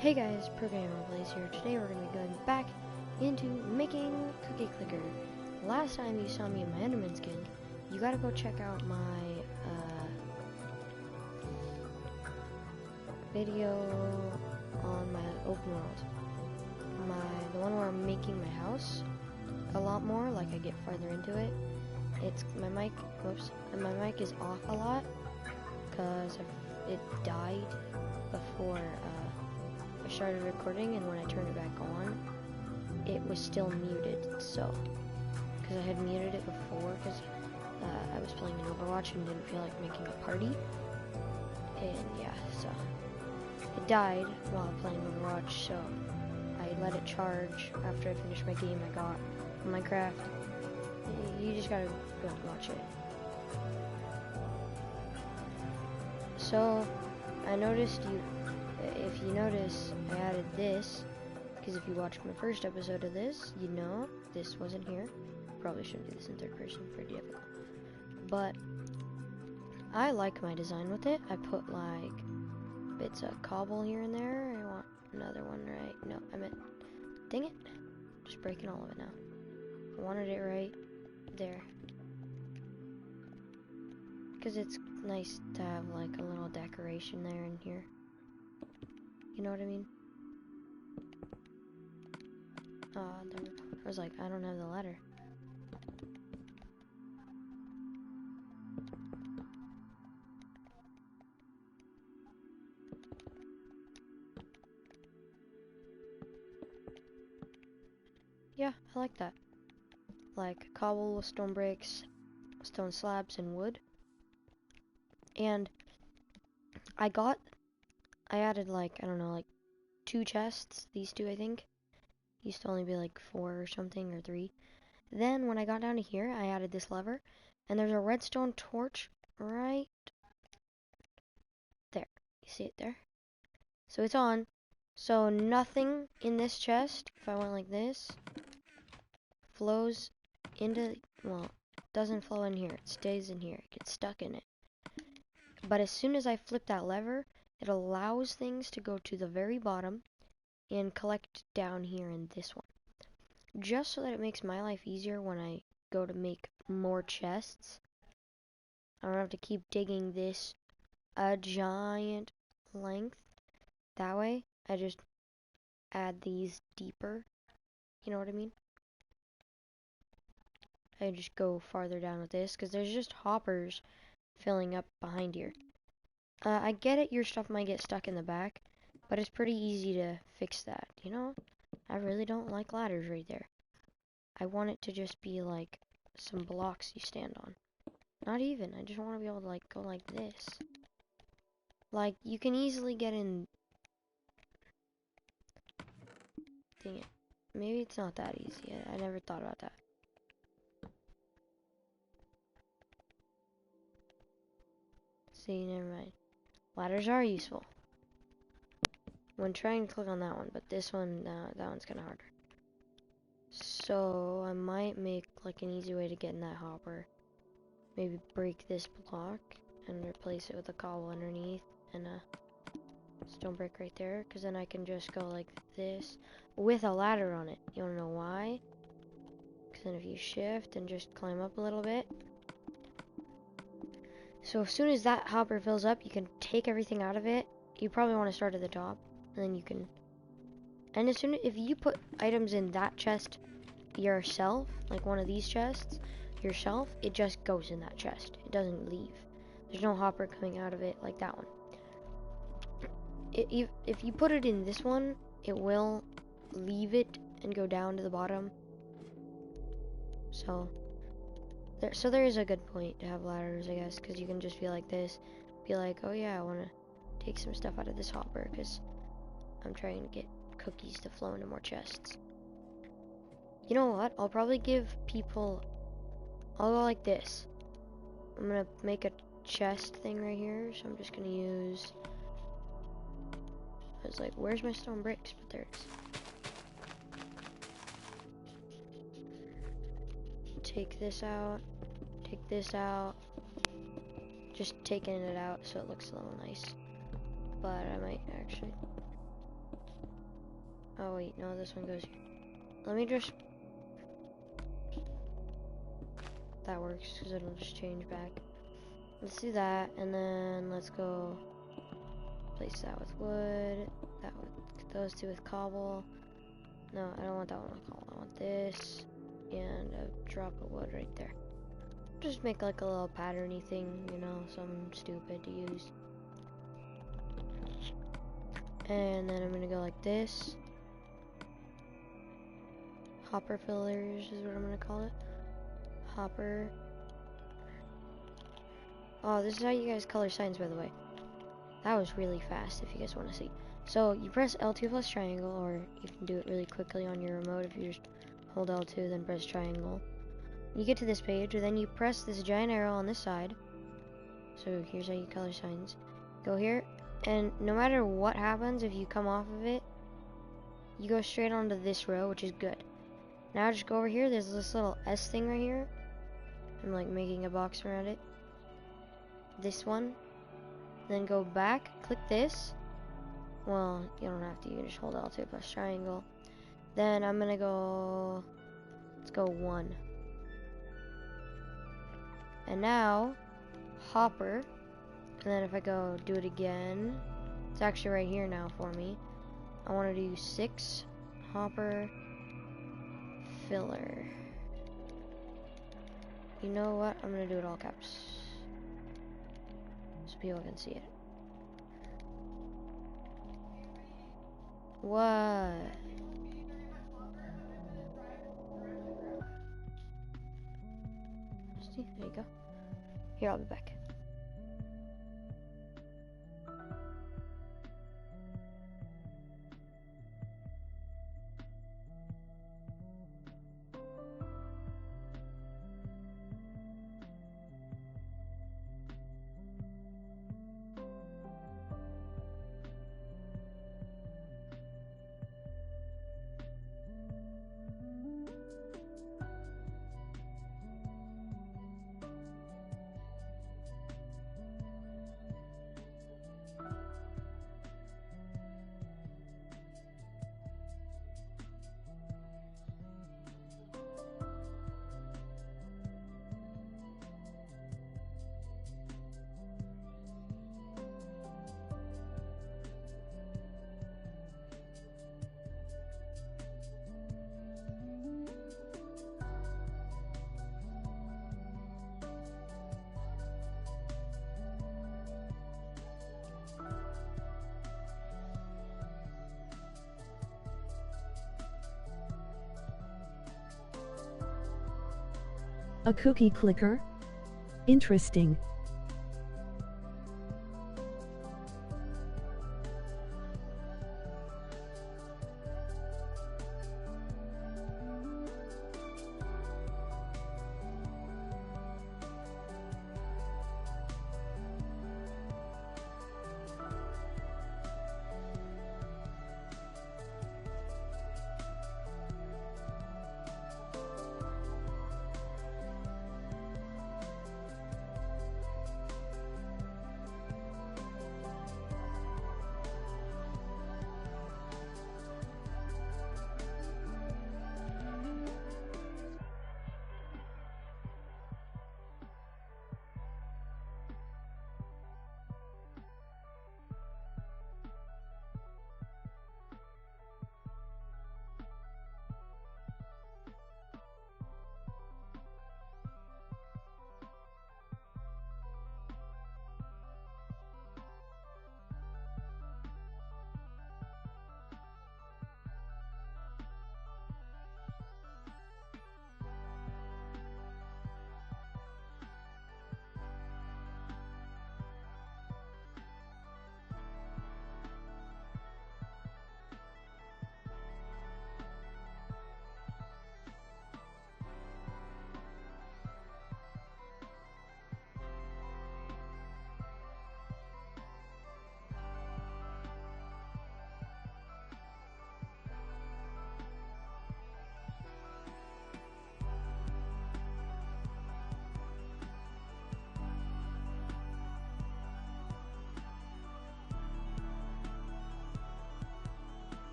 Hey guys, Programmer Blaze here. Today we're going to be going back into making Cookie Clicker. Last time you saw me in my Enderman skin, you gotta go check out my video on my open world. The one where I'm making my house a lot more, like I get farther into it. My mic is off a lot because it died before I started recording, and when I turned it back on, it was still muted. So, because I had muted it before, because I was playing in Overwatch and didn't feel like making a party, and yeah, so it died while playing Overwatch. So I let it charge. After I finished my game, I got Minecraft. You just gotta go and watch it. So I noticed if you notice, I added this, because if you watched my first episode of this, you know this wasn't here. Probably shouldn't do this in third person, pretty difficult. But I like my design with it. I put like bits of cobble here and there. I want another one right. No, I meant, dang it. Just breaking all of it now. I wanted it right there. Because it's nice to have like a little decoration there and here. You know what I mean? I was like, I don't have the ladder. Yeah, I like that. Like cobble, stone bricks, stone slabs, and wood. And I added like, I don't know, like 2 chests. These 2, I think. Used to only be like 4 or something, or 3. Then when I got down to here, I added this lever, and there's a redstone torch right there. You see it there? So it's on. So nothing in this chest, if I went like this, flows into, well, it doesn't flow in here. It stays in here. It gets stuck in it. But as soon as I flip that lever, it allows things to go to the very bottom and collect down here in this one. Just so that it makes my life easier when I go to make more chests. I don't have to keep digging this a giant length. That way, I just add these deeper. You know what I mean? I just go farther down with this, because there's just hoppers filling up behind here. I get it, your stuff might get stuck in the back, but it's pretty easy to fix that, you know? I really don't like ladders right there. I want it to just be like some blocks you stand on. Not even, I just want to be able to like go like this. Like, you can easily get in... Dang it. Maybe it's not that easy. I never thought about that. See, never mind. Ladders are useful when trying to click on that one, but this one, that one's kind of harder. So I might make like an easy way to get in that hopper. Maybe break this block and replace it with a cobble underneath and a stone brick right there, because then I can just go like this with a ladder on it. You wanna know why? Because then if you shift and just climb up a little bit, so as soon as that hopper fills up, you can take everything out of it. You probably want to start at the top, and then you can, and if you put items in that chest yourself, like one of these chests yourself, it just goes in that chest. It doesn't leave. There's no hopper coming out of it like that one. If you put it in this one, it will leave it and go down to the bottom. So there is a good point to have ladders, I guess, because you can just be like this, be like, oh yeah, I want to take some stuff out of this hopper because I'm trying to get cookies to flow into more chests. You know what? I'll probably give people... I'll go like this. I'm gonna make a chest thing right here, so I'm just gonna use... I was like, where's my stone bricks? But there it is. Take this out. Take this out. Just taking it out so it looks a little nice. But I might actually... Oh wait, no, this one goes here. Let me just... That works, because it'll just change back. Let's do that, and then let's go place that with wood, that with those two with cobble. No, I don't want that one with cobble. I want this, and a drop of wood right there. Just make like a little patterny thing, you know, something stupid to use. And then I'm gonna go like this. Hopper fillers is what I'm gonna call it. Hopper. Oh, this is how you guys color signs, by the way. That was really fast, if you guys want to see. So you press L2 plus triangle, or you can do it really quickly on your remote if you just hold L2 then press triangle. You get to this page, and then you press this giant arrow on this side. So here's how you color signs. Go here, and no matter what happens, if you come off of it, you go straight onto this row, which is good. Now just go over here, there's this little S thing right here. I'm like making a box around it. This one. Then go back, click this. Well, you don't have to, you can just hold L2 plus triangle. Then I'm gonna go, let's go 1. And now, hopper. And then if I go do it again, it's actually right here now for me. I want to do 6 hopper filler. You know what? I'm gonna do it all caps so people can see it. What? See, there you go. Here, I'll be back. A cookie clicker? Interesting.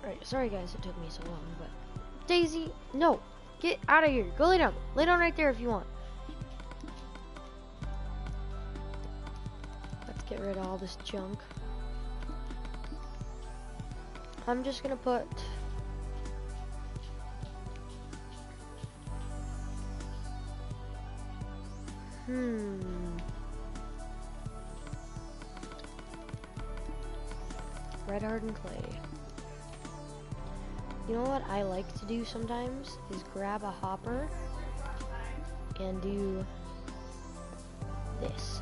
Alright, sorry guys it took me so long, but... Daisy, no! Get out of here. Go lay down. Lay down right there if you want. Let's get rid of all this junk. I'm just gonna put... Red hardened clay. You know what I like to do sometimes is grab a hopper and do this.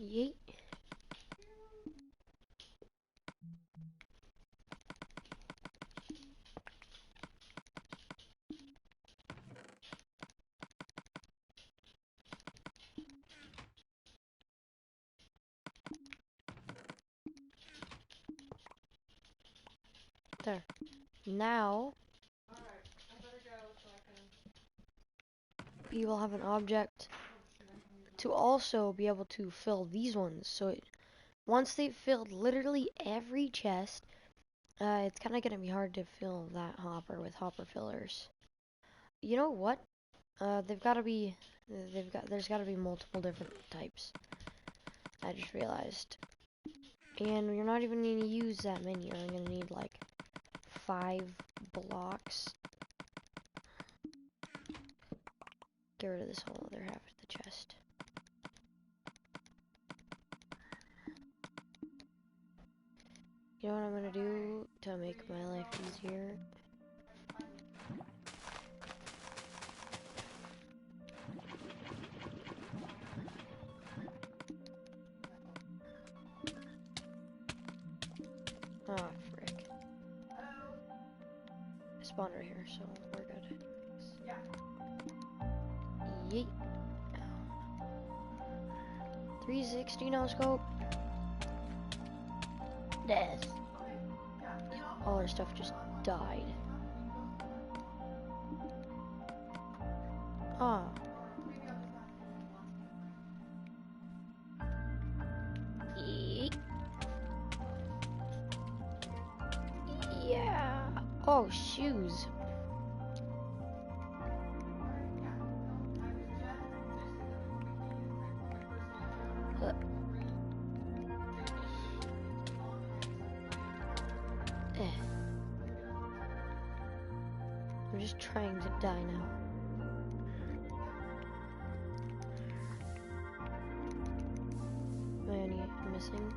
Yeet. There. Now, we will have an object to also be able to fill these ones. So once they've filled literally every chest, it's kind of going to be hard to fill that hopper with hopper fillers. You know what? There's got to be multiple different types. I just realized. And you're not even going to use that many. You're only going to need like 5 blocks. Get rid of this whole other half of the chest. You know what I'm gonna do to make my life easier? Ah, frick. I spawned right here, so we're good. Yeet. 360 no scope. Death. All our stuff just died. Ah. Yeet. Yeah. Oh, shoes. I'm just trying to die now. Am I any missing?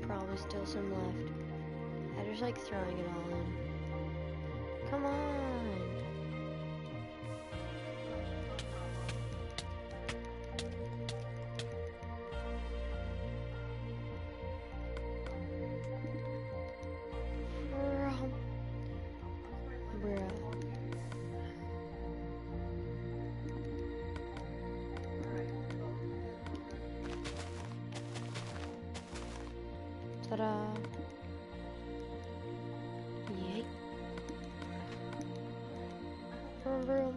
Probably still some left. I just like throwing it all in. Come on! Ta-da! Yay! Vroom, vroom.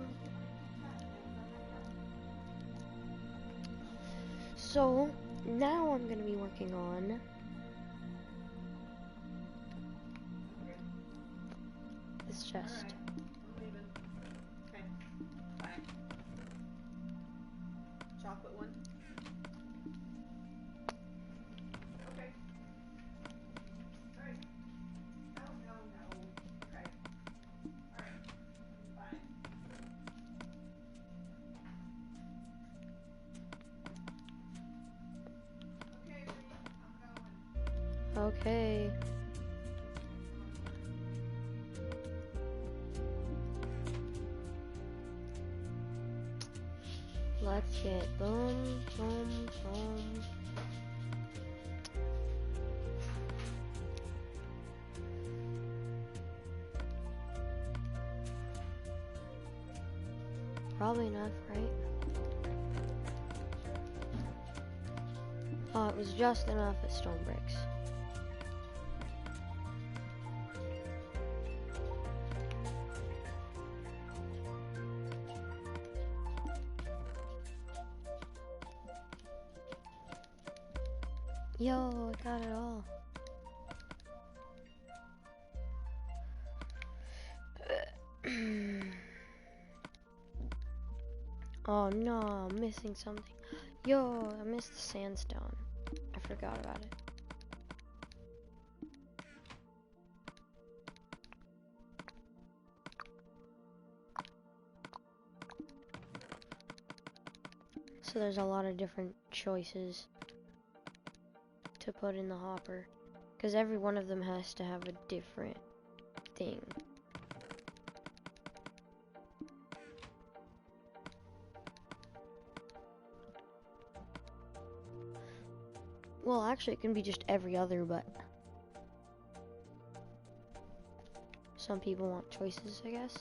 So now I'm gonna be working on this chest. Okay. Bye. Chocolate one. Okay. Alright. No. Okay. Alright. Okay. Let's get boom, boom, boom. Probably enough, right? Oh, it was just enough of stone bricks. Yo, I got it all. Oh no, I'm missing something. Yo, I missed the sandstone. I forgot about it. So there's a lot of different choices to put in the hopper, because every one of them has to have a different thing. Well, actually, it can be just every other, but some people want choices, I guess.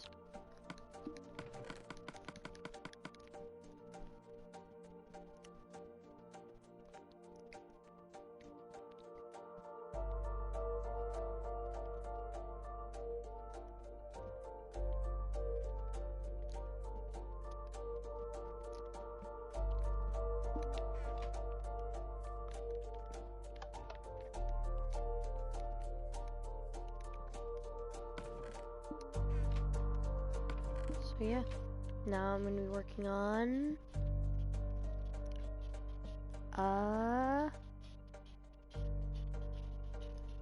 So yeah, now I'm gonna be working on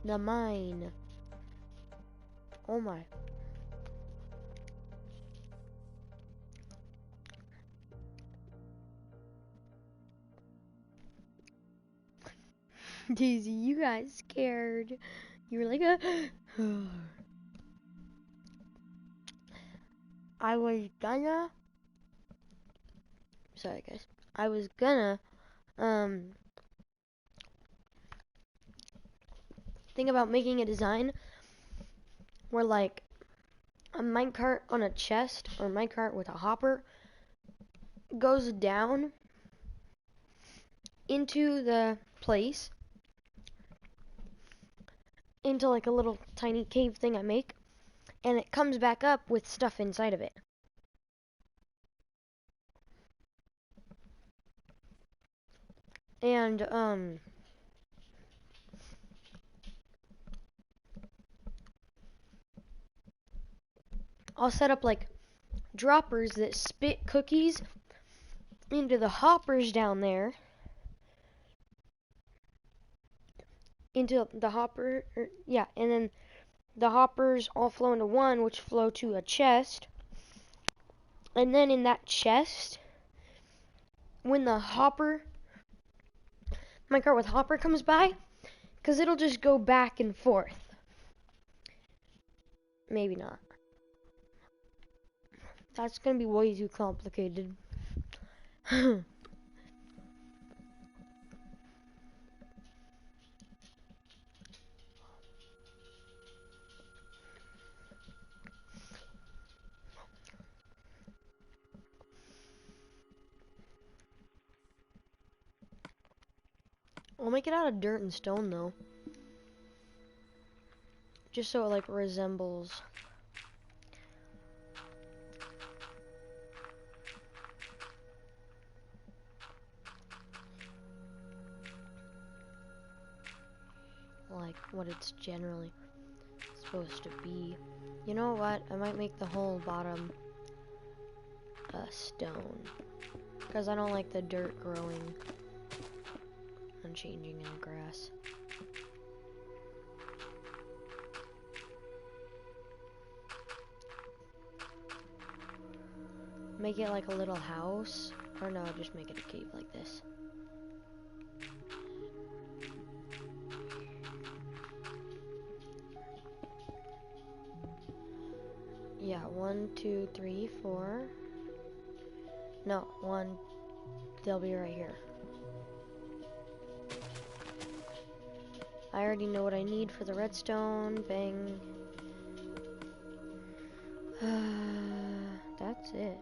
the mine. Oh my. Daisy, you got scared. You were like, I was gonna. Sorry, guys. I was gonna, think about making a design where, like, a minecart on a chest or a minecart with a hopper goes down into the place, into like a little tiny cave thing I make, and it comes back up with stuff inside of it. And I'll set up like droppers that spit cookies into the hoppers down there, into the hopper, yeah, and then the hoppers all flow into one, which flow to a chest. And then in that chest, when the hopper, minecart with hopper comes by, because it'll just go back and forth. Maybe not. That's gonna be way too complicated. I'll make it out of dirt and stone though. Just so it like resembles. Like what it's generally supposed to be. You know what? I might make the whole bottom stone. Because I don't like the dirt growing and changing in the grass. Make it like a little house. Or no, just make it a cave like this. Yeah, 1, 2, 3, 4. No, 1. They'll be right here. I already know what I need for the redstone. Bang. That's it.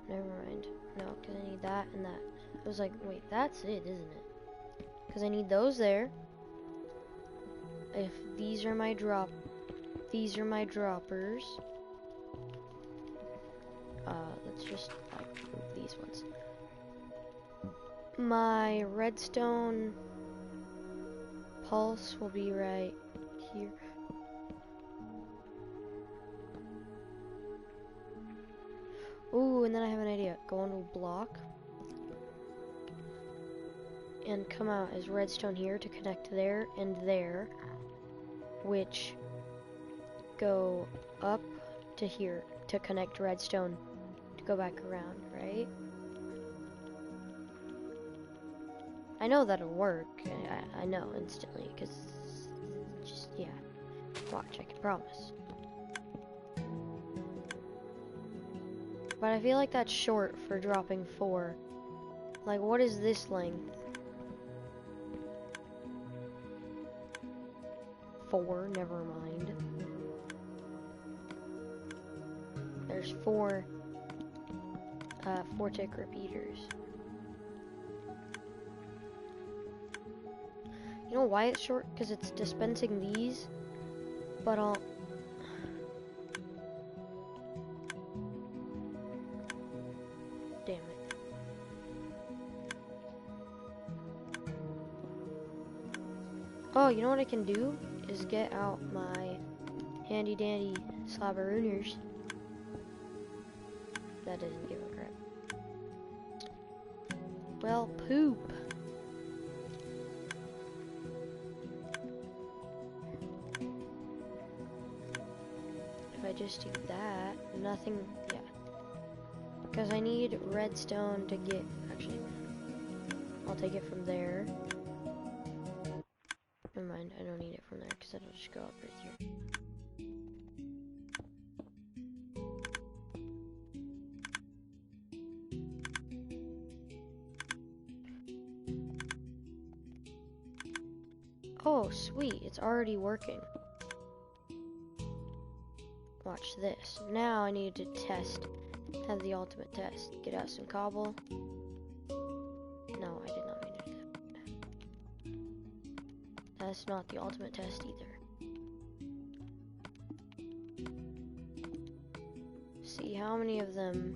Never mind. No, because I need that and that. I was like, wait, that's it, isn't it? Because I need those there. If these are my these are my droppers. Let's just move these ones. My redstone pulse will be right here. Ooh, and then I have an idea. Go into a block and come out as redstone here to connect there and there, which go up to here to connect redstone to go back around, right? I know that'll work. I know instantly, because just, yeah. Watch, I can promise. But I feel like that's short for dropping 4. Like, what is this length? 4, never mind. There's 4 4-tick repeaters. You know why it's short? Because it's dispensing these, but I'll... Damn it. Oh, you know what I can do? Is get out my handy dandy slabberooners. That doesn't give a crap. Well, poop. If I just do that, nothing, yeah. Because I need redstone to get, actually, I'll take it from there. Never mind, I don't need it from there because it'll just go up right here. Oh, sweet, it's already working. Watch this. Now I need to test, have the ultimate test. Get out some cobble. No, I did not mean to do that. That's not the ultimate test either. See how many of them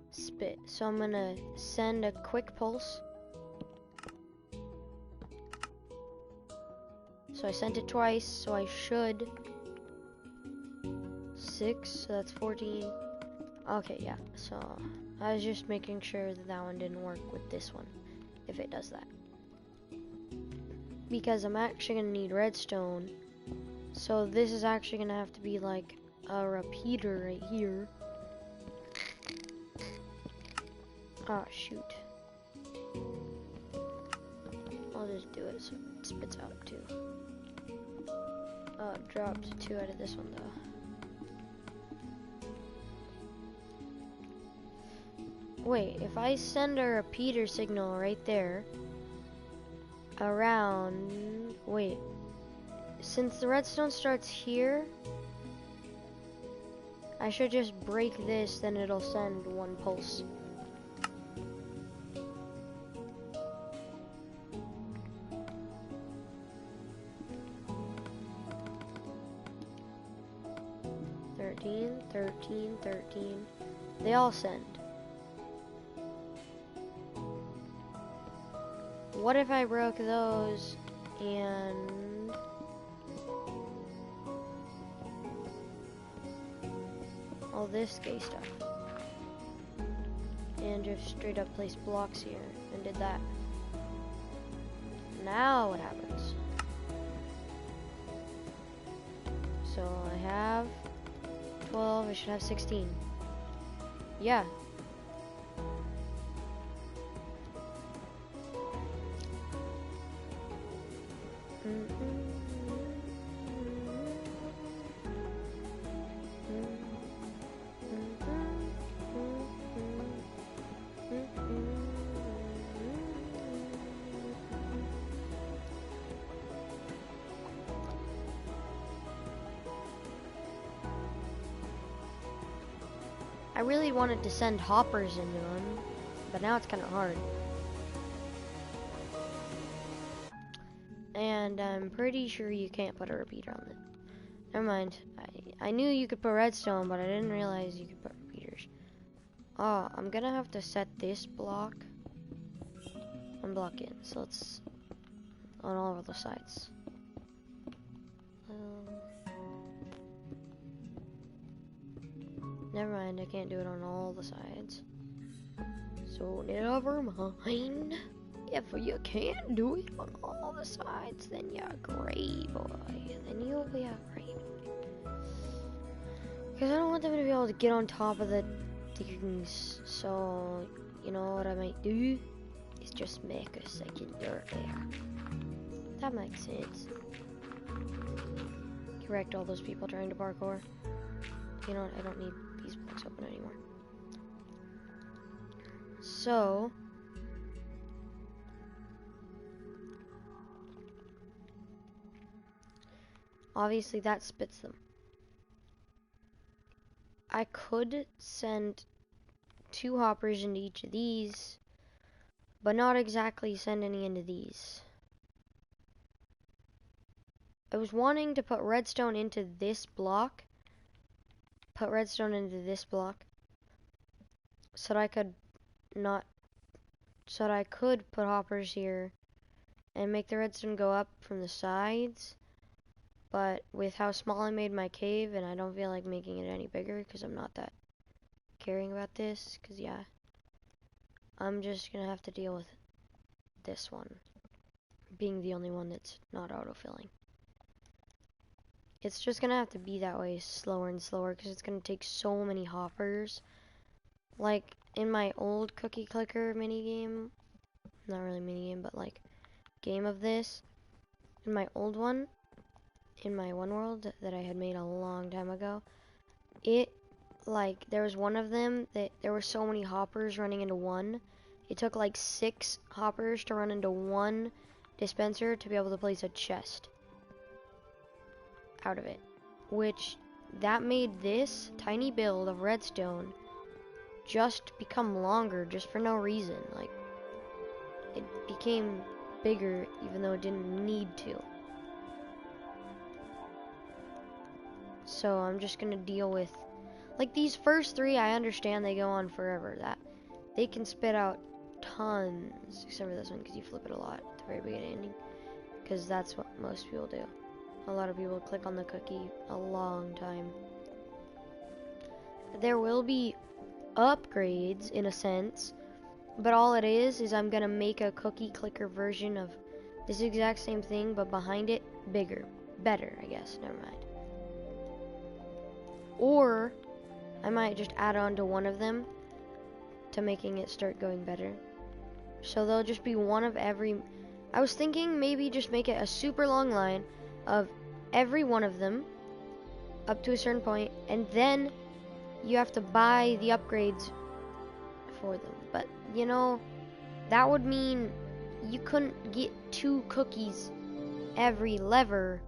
spit. So I'm gonna send a quick pulse. So I sent it twice, so I should. 6, so that's 14. Okay, yeah, so I was just making sure that that one didn't work with this one, if it does that. Because I'm actually gonna need redstone, so this is actually gonna have to be like a repeater right here. Ah, shoot. I'll just do it so it spits out 2. Oh, it dropped 2 out of this one though. Wait, if I send a repeater signal right there, around, wait, since the redstone starts here, I should just break this, then it'll send 1 pulse. $13. They all send. What if I broke those and all this gay stuff and just straight up placed blocks here and did that? Now what happens? So I have 12, I should have 16. Yeah. I really wanted to send hoppers into them, but now it's kind of hard. And I'm pretty sure you can't put a repeater on it. Never mind. I knew you could put redstone, but I didn't realize you could put repeaters. Oh, I'm gonna have to set this block one block in. So let's on all of the sides. Never mind, I can't do it on all the sides. So never mind. If you can't do it on all the sides, then you're a gray boy. Then you'll be a gray boy. Because I don't want them to be able to get on top of the things. So, you know what I might do? Is just make a second door there. That makes sense. Correct all those people trying to parkour. You know what? I don't need these blocks open anymore. So, obviously that spits them. I could send 2 hoppers into each of these, but not exactly send any into these. I was wanting to put redstone into this block. Put redstone into this block. So that I could put hoppers here and make the redstone go up from the sides. But with how small I made my cave, and I don't feel like making it any bigger because I'm not that caring about this, because yeah, I'm just gonna have to deal with this one being the only one that's not autofilling. It's just gonna have to be that way slower and slower because it's gonna take so many hoppers. Like in my old cookie clicker minigame, not really minigame, but like game of this, in my old one, in my one world that I had made a long time ago, there was one of them that there were so many hoppers running into one. It took like 6 hoppers to run into one dispenser to be able to place a chest out of it, which that made this tiny build of redstone just become longer just for no reason. Like, it became bigger even though it didn't need to. So I'm just gonna deal with, like, these first 3, I understand they go on forever. That they can spit out tons, except for this one because you flip it a lot at the very beginning, because that's what most people do. A lot of people click on the cookie a long time. There will be upgrades in a sense, but all it is I'm gonna make a cookie clicker version of this exact same thing, but behind it bigger, better, I guess. Never mind. Or I might just add on to one of them to making it start going better. So there'll just be one of every. I was thinking maybe just make it a super long line of every one of them up to a certain point, and then you have to buy the upgrades for them. But you know, that would mean you couldn't get 2 cookies every lever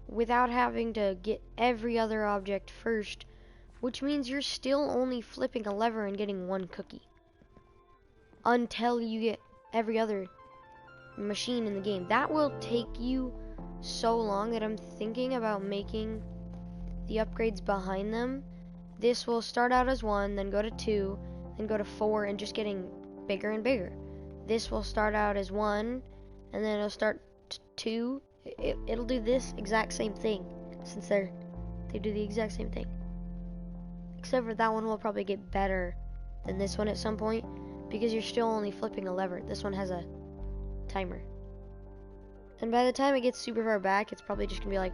without having to get every other object first, which means you're still only flipping a lever and getting 1 cookie until you get every other machine in the game. That will take you so long that I'm thinking about making the upgrades behind them. This will start out as 1, then go to 2, then go to 4, and just getting bigger and bigger. This will start out as 1, and then it'll start 2. It'll do this exact same thing, since they do the exact same thing. Except for that one will probably get better than this one at some point, because you're still only flipping a lever. This one has a timer. And by the time it gets super far back, it's probably just gonna be like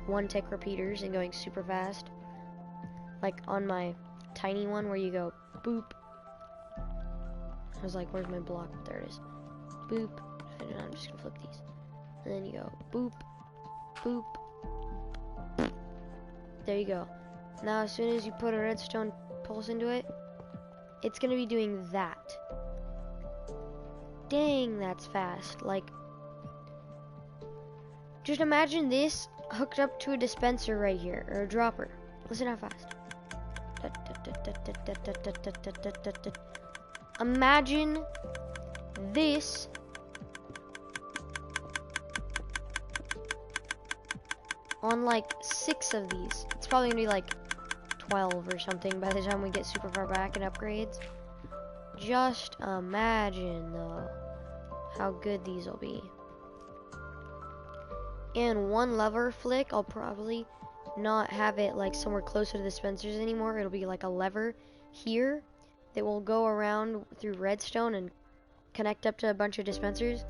1 tick repeaters and going super fast. Like on my tiny one where you go boop. I was like, where's my block? There it is. Boop. And I'm just gonna flip these. And then you go boop, boop. There you go. Now as soon as you put a redstone pulse into it, it's gonna be doing that. Dang, that's fast. Like, just imagine this hooked up to a dispenser right here, or a dropper. Listen how fast. Imagine this on like 6 of these. It's probably gonna be like 12 or something by the time we get super far back in upgrades. Just imagine though how good these will be. And one lever flick, I'll probably not have it like somewhere closer to the dispensers anymore. It'll be like a lever here that will go around through redstone and connect up to a bunch of dispensers.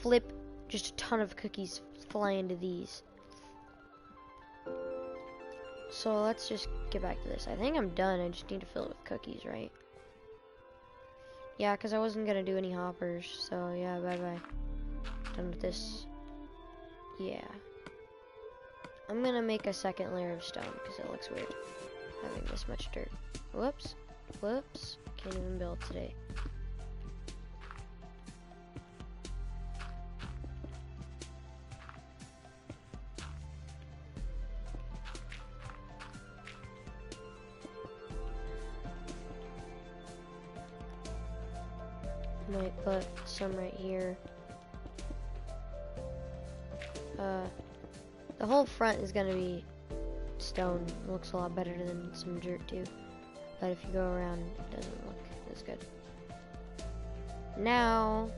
Flip just a ton of cookies fly into these. So let's just get back to this. I think I'm done. I just need to fill it with cookies, right? Yeah, because I wasn't going to do any hoppers. So yeah, bye-bye. Done with this. Yeah. I'm going to make a second layer of stone because it looks weird having this much dirt. Whoops. Whoops. Can't even build today. Might put some right here. The whole front is gonna be stone. It looks a lot better than some dirt too. But if you go around, it doesn't look as good. Now,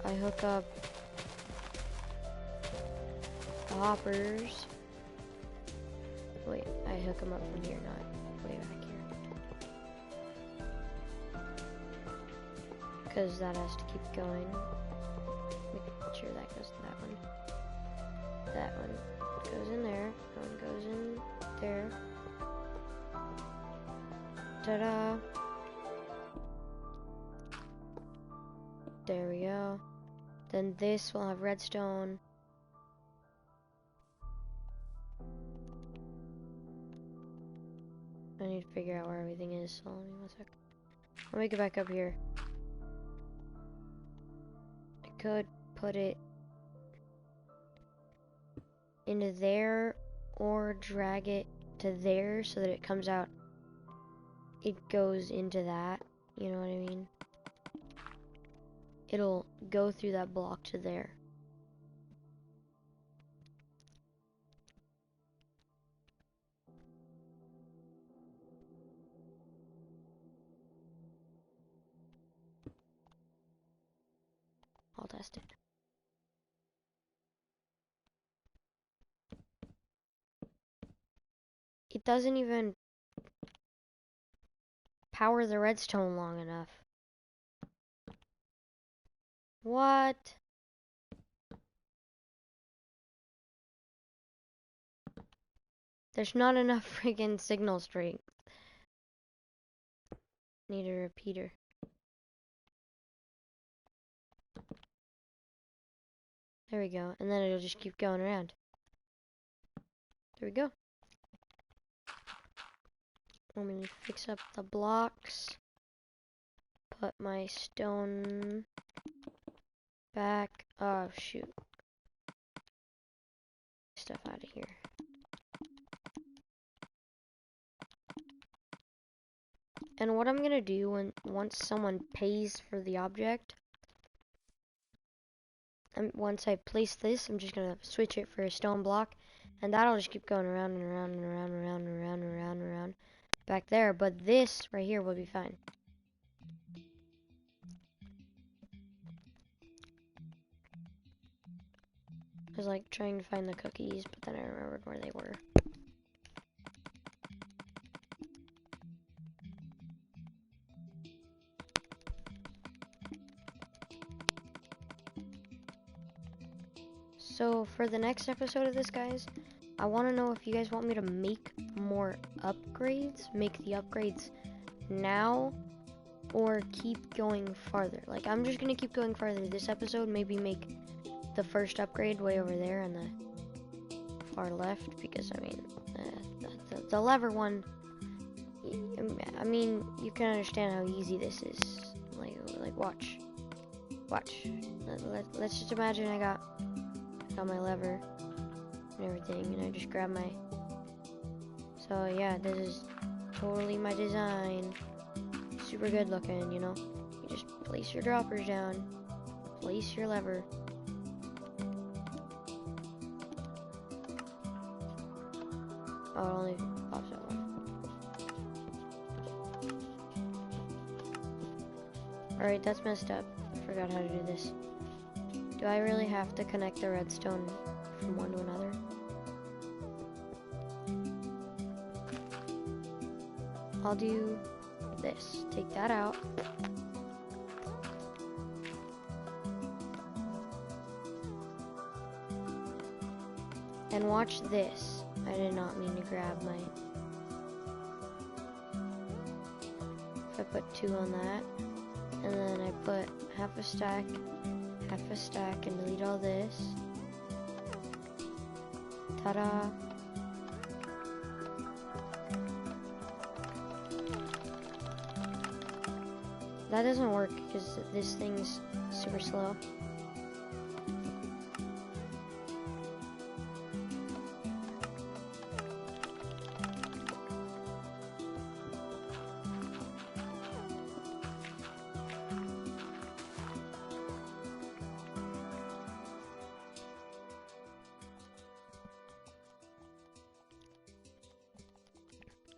I hook up the hoppers. Wait, I hook them up from here, not way back here. Because that has to keep going. Make sure that goes to that one. That one goes in there. That one goes in there. Ta-da! There we go. Then this will have redstone. I need to figure out where everything is, so let me 1 sec. Let me get back up here. I could put it into there or drag it to there so that it comes out. It goes into that, you know what I mean? It'll go through that block to there. I'll test it. It doesn't even power the redstone long enough. What? There's not enough friggin' signal strength. Need a repeater. There we go. And then it'll just keep going around. There we go. Let me fix up the blocks. Put my stone back. Oh, shoot. Stuff out of here. And what I'm gonna do once someone pays for the object, once I place this, I'm just gonna switch it for a stone block, and that'll just keep going around and around and around and around and around and around and around back there. But this right here will be fine. I was like trying to find the cookies, but then I remembered where they were. So for the next episode of this, guys, I want to know if you guys want me to make more upgrades, make the upgrades now, or keep going farther. Like, I'm just gonna keep going farther this episode, maybe make the first upgrade way over there on the far left, because I mean, the lever one, I mean, you can understand how easy this is. Like watch. Let's just imagine I got my lever and everything, and I just grab my. So yeah, this is Totally my design. Super good looking, you know? You just place your droppers down. Place your lever. Oh, it only pops out one. Alright, that's messed up. I forgot how to do this. Do I really have to connect the redstone from one to another? I'll do this. Take that out. And watch this. I did not mean to grab my... If I put 2 on that, and then I put half a stack, and delete all this. Ta-da! That doesn't work because this thing's super slow.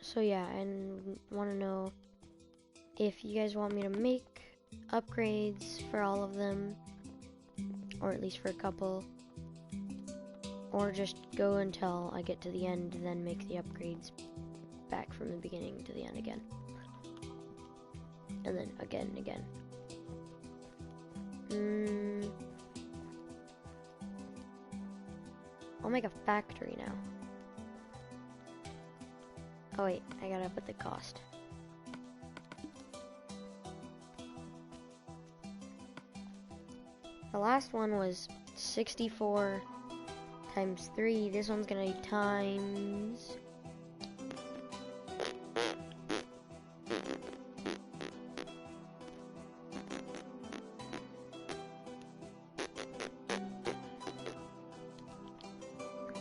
So yeah, and want to know if you guys want me to make upgrades for all of them, or at least for a couple, or just go until I get to the end and then make the upgrades back from the beginning to the end again. And then again and again. I'll make a factory now. Oh wait, I gotta put the cost. The last one was 64 times 3. This one's gonna be times...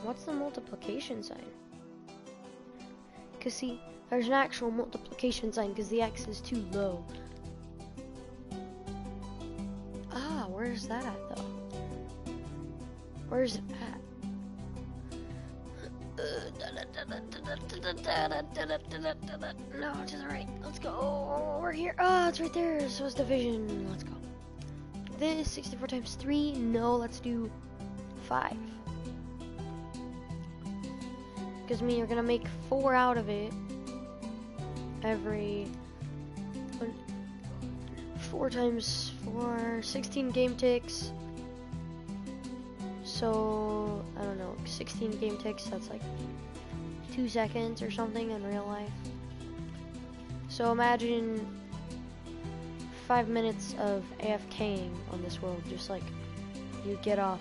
What's the multiplication sign? Because see, there's an actual multiplication sign because the X is too low. Ah, where's that at though? Where's it at? No, to the right. Let's go. We're here. Oh, it's right there. So it's division. Let's go. This 64 times 3. No, let's do 5. Because me, you're gonna make 4 out of it every 4 times 4, 16 game ticks. So I don't know, 16 game ticks. That's like 2 seconds or something in real life. So imagine 5 minutes of AFKing on this world, just like you get off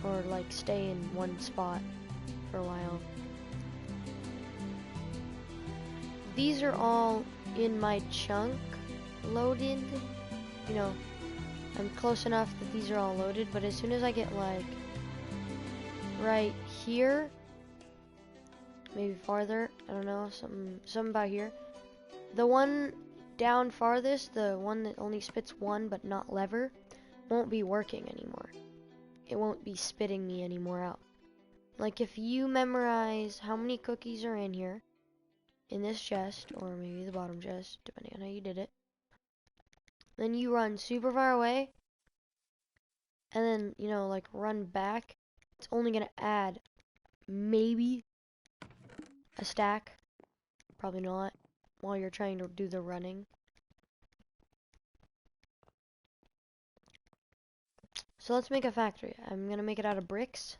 or like stay in one spot for a while. These are all in my chunk loaded. You know, I'm close enough that these are all loaded, but as soon as I get like right here, maybe farther, I don't know, something about here. The one down farthest, the one that only spits 1 but not lever, won't be working anymore. It won't be spitting me anymore out. Like if you memorize how many cookies are in here, in this chest, or maybe the bottom chest, depending on how you did it. Then you run super far away, and then, you know, like run back. It's only gonna add maybe a stack, probably not, while you're trying to do the running. So let's make a factory. I'm gonna make it out of bricks,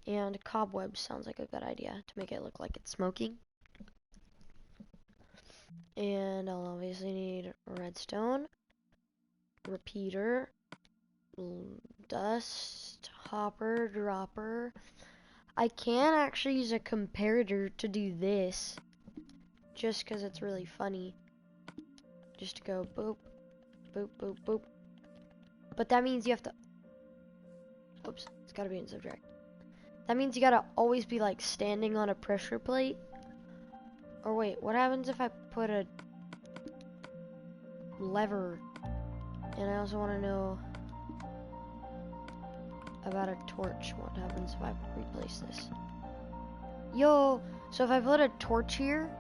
and cobwebs sounds like a good idea to make it look like it's smoking. And I'll obviously need redstone, repeater, dust, hopper, dropper. I can actually use a comparator to do this, just because it's really funny. Just to go boop, boop, boop, boop. But that means you have to... Oops, it's gotta be in subtract. That means you gotta always be like standing on a pressure plate Or wait, what happens if I put a lever? And I also want to know about a torch. What happens if I replace this? Yo, so if I put a torch here,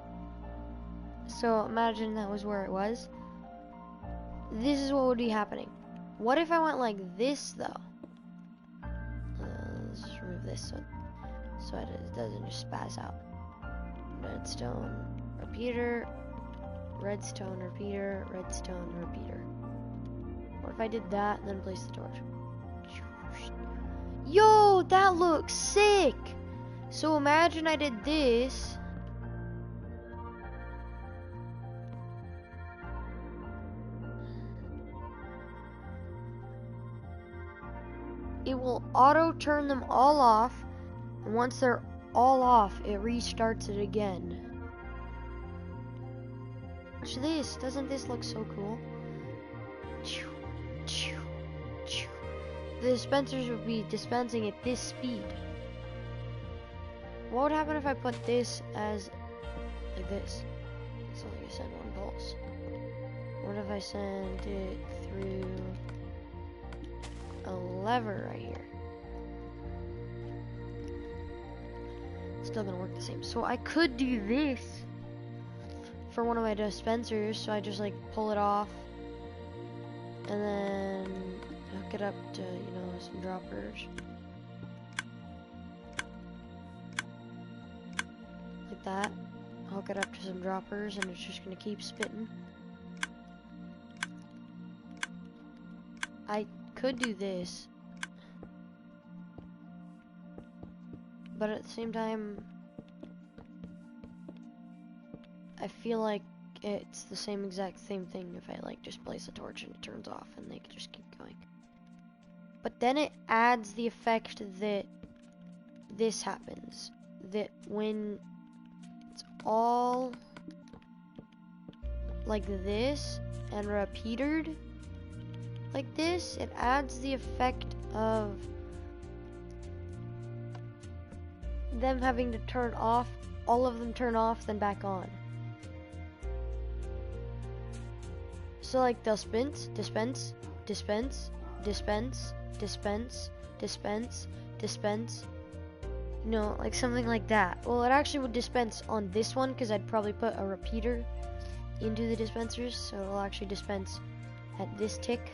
so imagine that was where it was. This is what would be happening. What if I went like this though? Let's just remove this so it doesn't just spaz out. Redstone, repeater, redstone, repeater, redstone, repeater. What if I did that and then place the torch? Yo, that looks sick! So imagine I did this. It will auto turn them all off, and once they're all off, it restarts it again. Watch this, doesn't this look so cool? The dispensers would be dispensing at this speed. What would happen if I put this as like this? It's only gonna send one pulse. What if I send it through a lever right here? It's still gonna work the same. So I could do this for one of my dispensers. So I just like pull it off and then hook it up to, you know, some droppers. Like that. Hook it up to some droppers and it's just gonna keep spitting. I could do this, but at the same time I feel like it's the same exact same thing if I like just place a torch and it turns off and they can just keep going. But then it adds the effect that this happens, that when it's all like this and repeated like this, it adds the effect of them having to turn off, all of them turn off, then back on. So like they'll dispense, dispense, dispense, dispense, dispense, dispense, dispense. You know, like something like that. Well, it actually would dispense on this one because I'd probably put a repeater into the dispensers, so it'll actually dispense at this tick.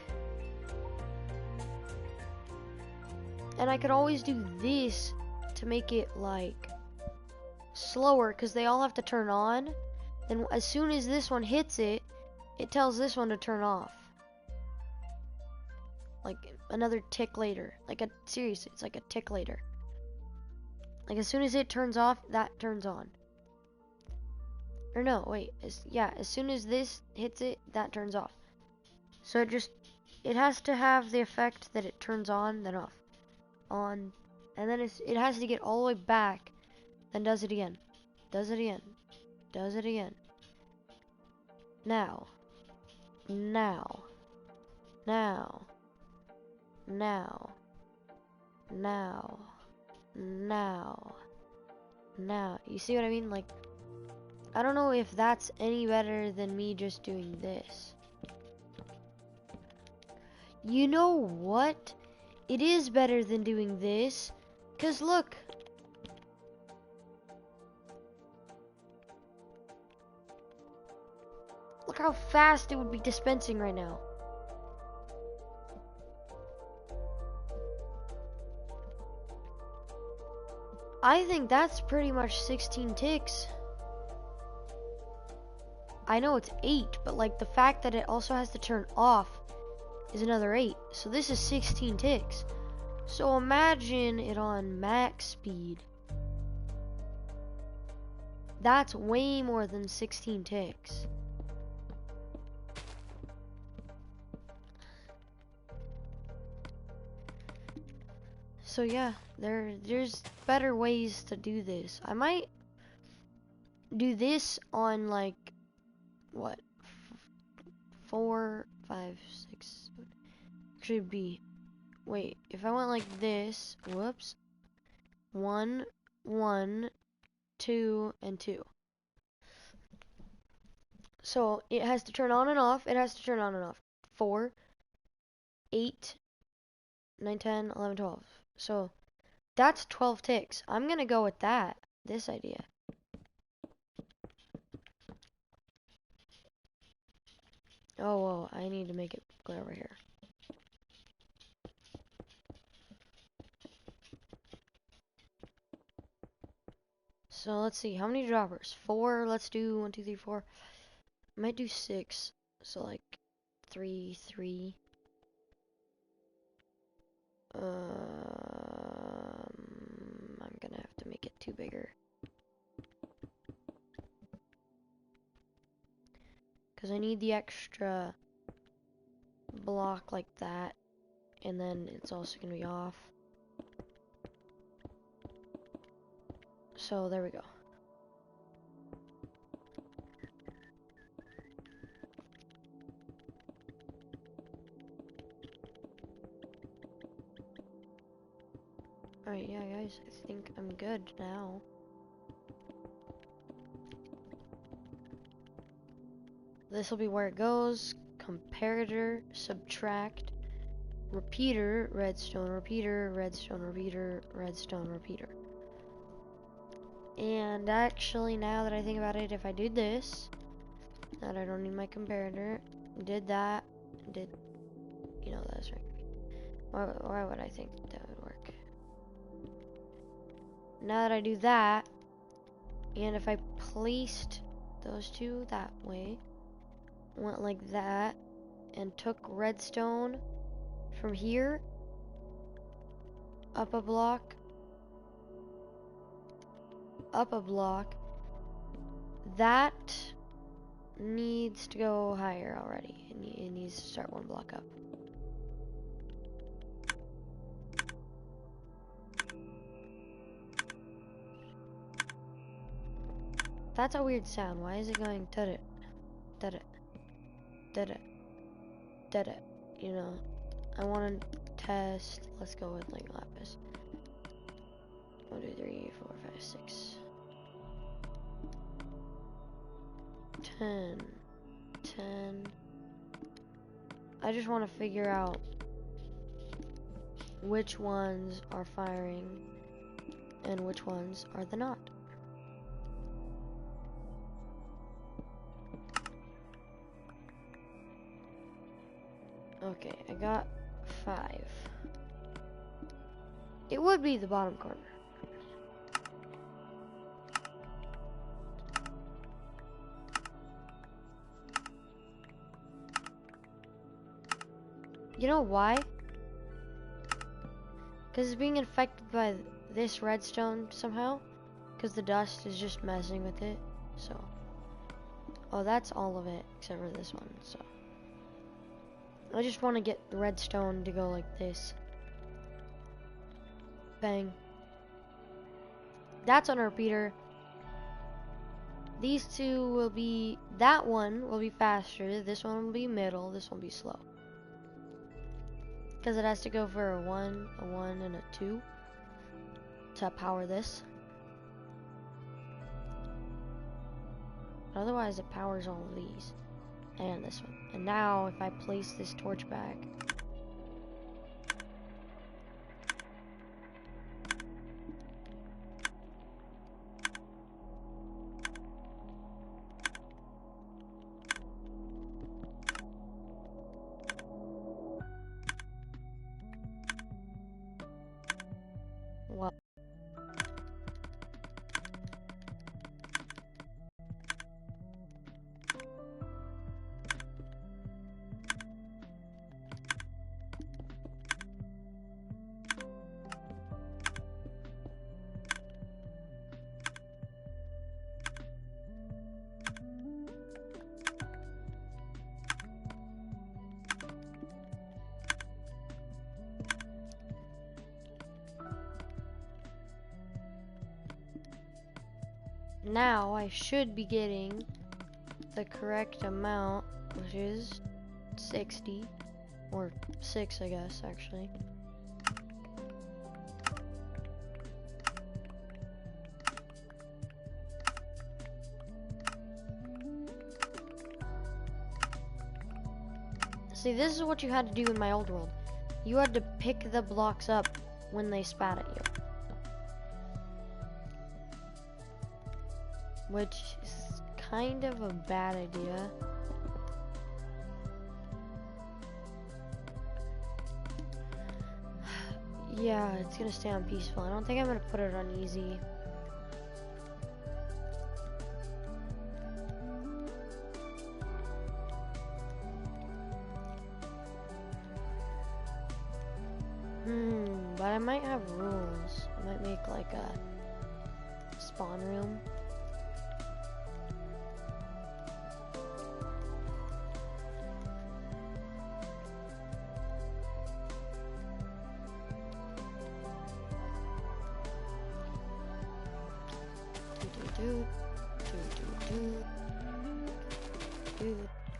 And I could always do this to make it like slower because they all have to turn on. Then as soon as this one hits it, it tells this one to turn off. Like another tick later. Like a seriously, it's like a tick later. Like as soon as it turns off, that turns on. Or no, wait. As soon as this hits it, that turns off. So it has to have the effect that it turns on, then off. On, and then it has to get all the way back, then does it again. Does it again. Does it again. Now. Now. Now. Now. Now. Now. Now. You see what I mean? Like, I don't know if that's any better than me just doing this. You know what? It is better than doing this, 'cause look. Look how fast it would be dispensing right now. I think that's pretty much 16 ticks. I know it's 8, but like the fact that it also has to turn off is another 8. So this is 16 ticks. So imagine it on max speed. That's way more than 16 ticks. So yeah, there's better ways to do this. I might do this on like what, 4, 5, 6 should be. Wait, if I went like this, whoops, 1, 1, 2, and 2. So it has to turn on and off. It has to turn on and off. 4, 8, 9, 10, 11, 12. So that's 12 ticks. I'm gonna go with that. This idea. Oh, whoa, I need to make it clear over here. So let's see, how many droppers? 4, let's do 1, 2, 3, 4. I might do 6. So like 3, 3. I'm gonna have to make it 2 bigger. Because I need the extra block like that. And then it's also gonna be off. So there we go. Alright, yeah guys, I think I'm good now. This will be where it goes. Comparator, subtract, repeater, redstone, repeater, redstone, repeater, redstone, repeater. And actually, now that I think about it, if I do this, that I don't need my comparator, did that, did, you know, that's right. Why would I think that would work? Now that I do that, and if I placed those two that way, went like that, and took redstone from here, up a block, that needs to go higher already. It needs to start 1 block up. That's a weird sound. Why is it going did it? You know, I want to test. Let's go with like lapis. 1, 2, 3, 4, 5, 6, 10, 10. I just want to figure out which ones are firing and which ones are the not. Okay, I got 5. It would be the bottom corner. You know why? Because it's being infected by this redstone somehow. Because the dust is just messing with it. So. Oh, that's all of it except for this one. So. I just want to get the redstone to go like this. Bang. That's on a repeater. These two will be, that one will be faster, this one will be middle, this one will be slow. Because it has to go for a 1, and a 2 to power this. Otherwise it powers all of these. And this one. And now if I place this torch back, well, now I should be getting the correct amount, which is 60, or 6 I guess actually. See, this is what you had to do in my old world. You had to pick the blocks up when they spat at you. Which is kind of a bad idea. Yeah, it's gonna stay on peaceful. I don't think I'm gonna put it on easy. But I might have rules. I might make like a spawn room.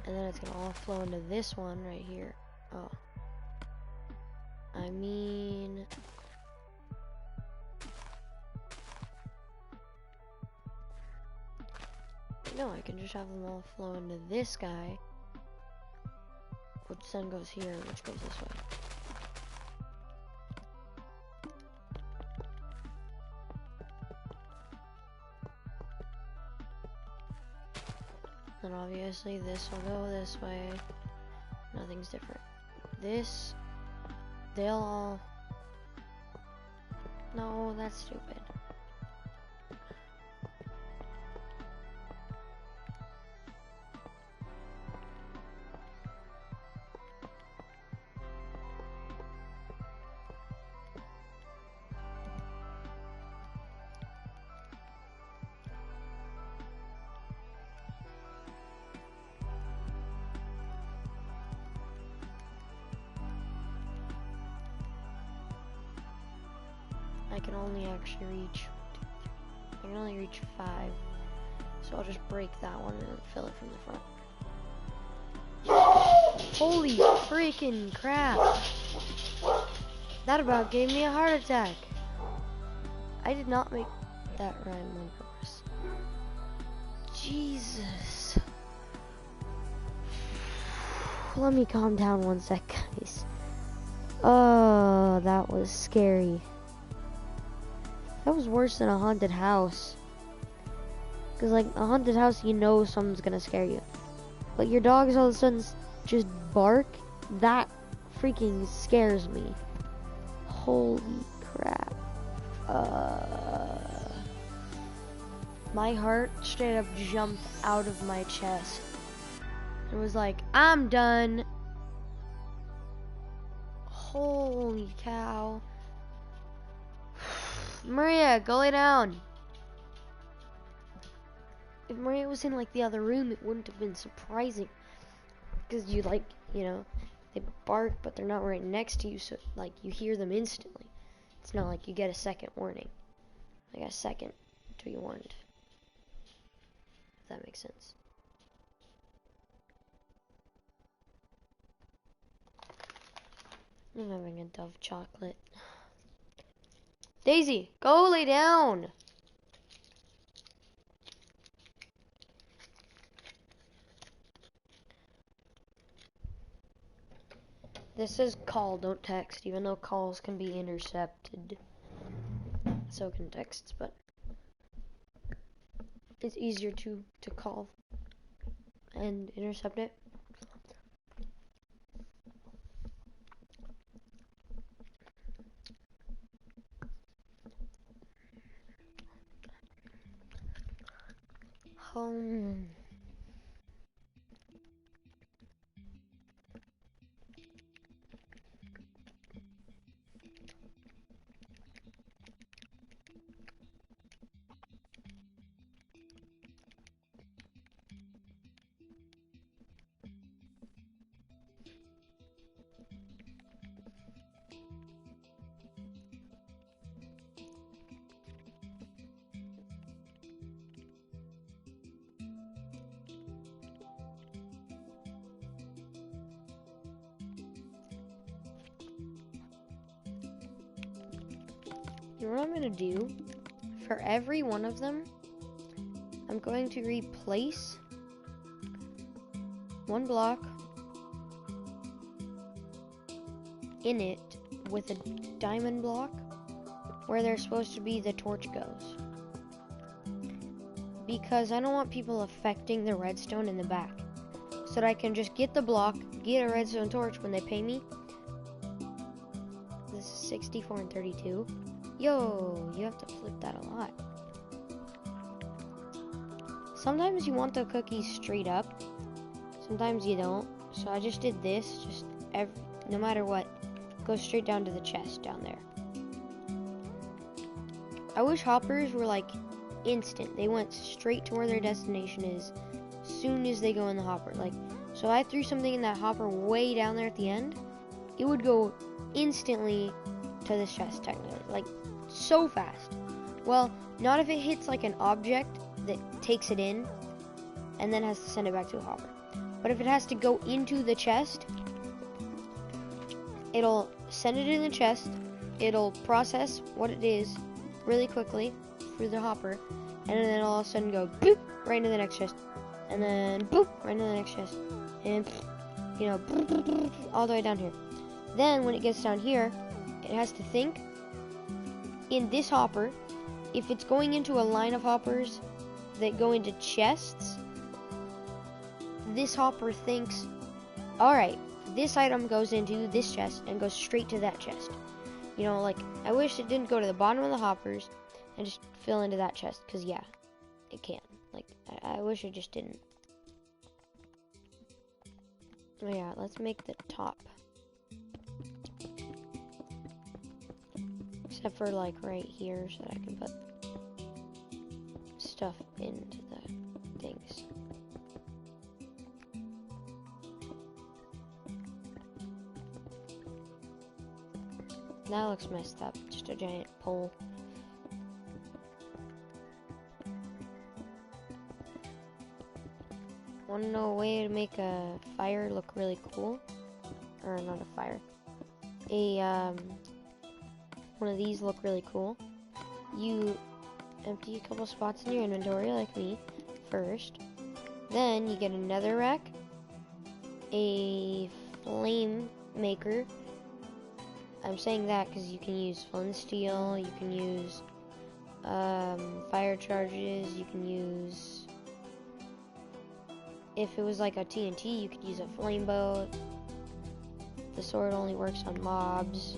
And then it's gonna all flow into this one right here. Oh. I mean... No, I can just have them all flow into this guy. Which then goes here, which goes this way. Then obviously this will go this way. Nothing's different. This, they'll all... No, that's stupid. I can only actually reach, I can only reach 5. So I'll just break that one and fill it from the front. Holy freaking crap. That about gave me a heart attack. I did not make that rhyme on purpose. Jesus. Let me calm down one sec, guys. Oh, that was scary. That was worse than a haunted house. Cause like a haunted house, you know someone's gonna scare you. But your dogs all of a sudden just bark. That freaking scares me. Holy crap. My heart straight up jumped out of my chest. It was like, I'm done. Holy cow. Maria, go lay down. If Maria was in like the other room, it wouldn't have been surprising. Because you like, you know, they bark, but they're not right next to you, so like you hear them instantly. It's not like you get a second warning. Like a second to be warned. If that makes sense. I'm having a Dove chocolate. Daisy, go lay down. This is call, don't text, even though calls can be intercepted. So can texts, but it's easier to call and intercept it. Home. You know what I'm gonna do? For every one of them, I'm going to replace one block in it with a diamond block where they're supposed to be the torch goes. Because I don't want people affecting the redstone in the back. So that I can just get the block, get a redstone torch when they pay me. This is 64 and 32. Yo, you have to flip that a lot. Sometimes you want the cookies straight up. Sometimes you don't. So I just did this, no matter what, go straight down to the chest down there. I wish hoppers were like instant. They went straight to where their destination is soon as they go in the hopper. Like, so I threw something in that hopper way down there at the end, it would go instantly to this chest technically, like so fast. Well, not if it hits like an object that takes it in and then has to send it back to a hopper. But if it has to go into the chest, it'll send it in the chest, it'll process what it is really quickly through the hopper, and then it'll all of a sudden go boop right into the next chest, and then boop right into the next chest, and you know, boop, boop, boop, all the way down here. Then when it gets down here, it has to think in this hopper. If it's going into a line of hoppers that go into chests, this hopper thinks, alright, this item goes into this chest and goes straight to that chest. You know, like, I wish it didn't go to the bottom of the hoppers and just fill into that chest, because yeah, it can. Like, I wish it just didn't. Oh yeah, let's make the top. Except for like right here, so that I can put stuff into the things. That looks messed up, just a giant pole. Wanna know a way to make a fire look really cool? Or not a fire. One of these look really cool. You empty a couple spots in your inventory like me first. Then you get another rack, a flame maker. I'm saying that because you can use flint steel, you can use fire charges, you can use, if it was like a TNT, you could use a flame bow. The sword only works on mobs.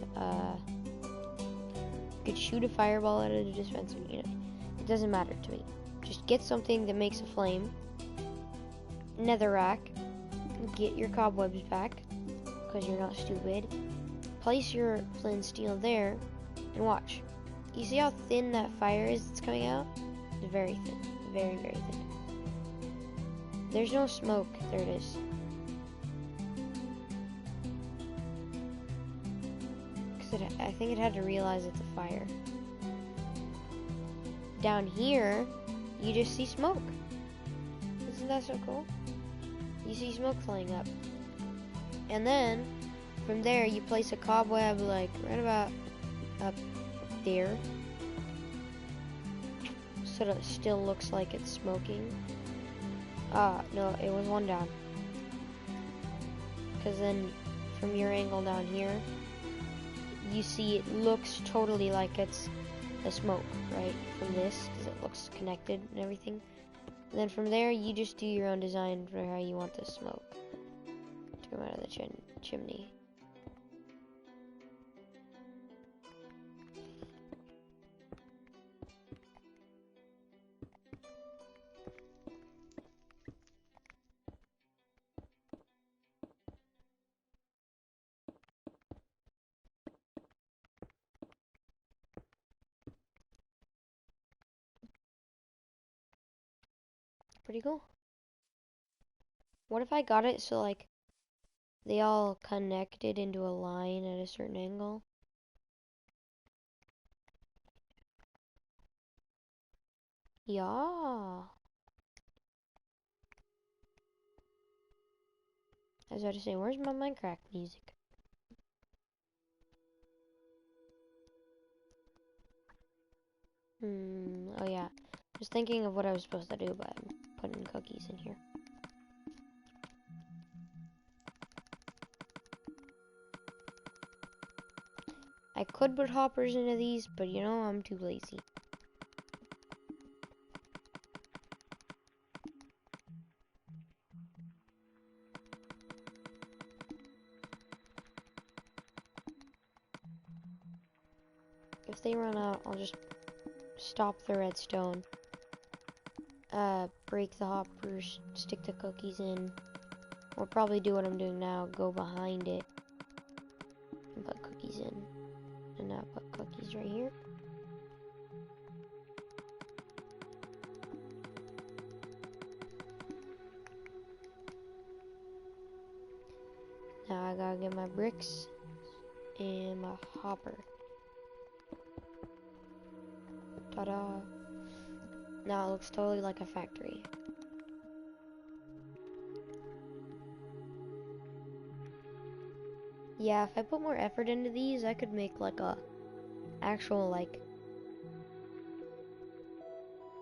You could shoot a fireball at a dispenser, you know. It doesn't matter to me. Just get something that makes a flame. Netherrack. Get your cobwebs back, because you're not stupid. Place your flint steel there, and watch. You see how thin that fire is that's coming out? It's very thin. Very, very thin. There's no smoke. There it is. I think it had to realize it's a fire. Down here, you just see smoke. Isn't that so cool? You see smoke flying up. And then, from there, you place a cobweb like right about up there. So that it still looks like it's smoking. Ah, no, it was one down. Because then, from your angle down here, you see it looks totally like it's the smoke, right? From this, because it looks connected and everything. And then from there, you just do your own design for how you want the smoke to come out of the chimney. Pretty cool. What if I got it so like they all connected into a line at a certain angle? Yeah. I was about to say, where's my Minecraft music? Oh yeah. Just thinking of what I was supposed to do, but I'm putting cookies in here. could put hoppers into these, but you know, I'm too lazy. If they run out, I'll just stop the redstone. Break the hoppers, stick the cookies in. Or probably do what I'm doing now, go behind it and put cookies in. And now put cookies right here. Now I gotta get my bricks and my hopper. Ta-da! Now it looks totally like a factory. Yeah, if I put more effort into these, I could make like a actual like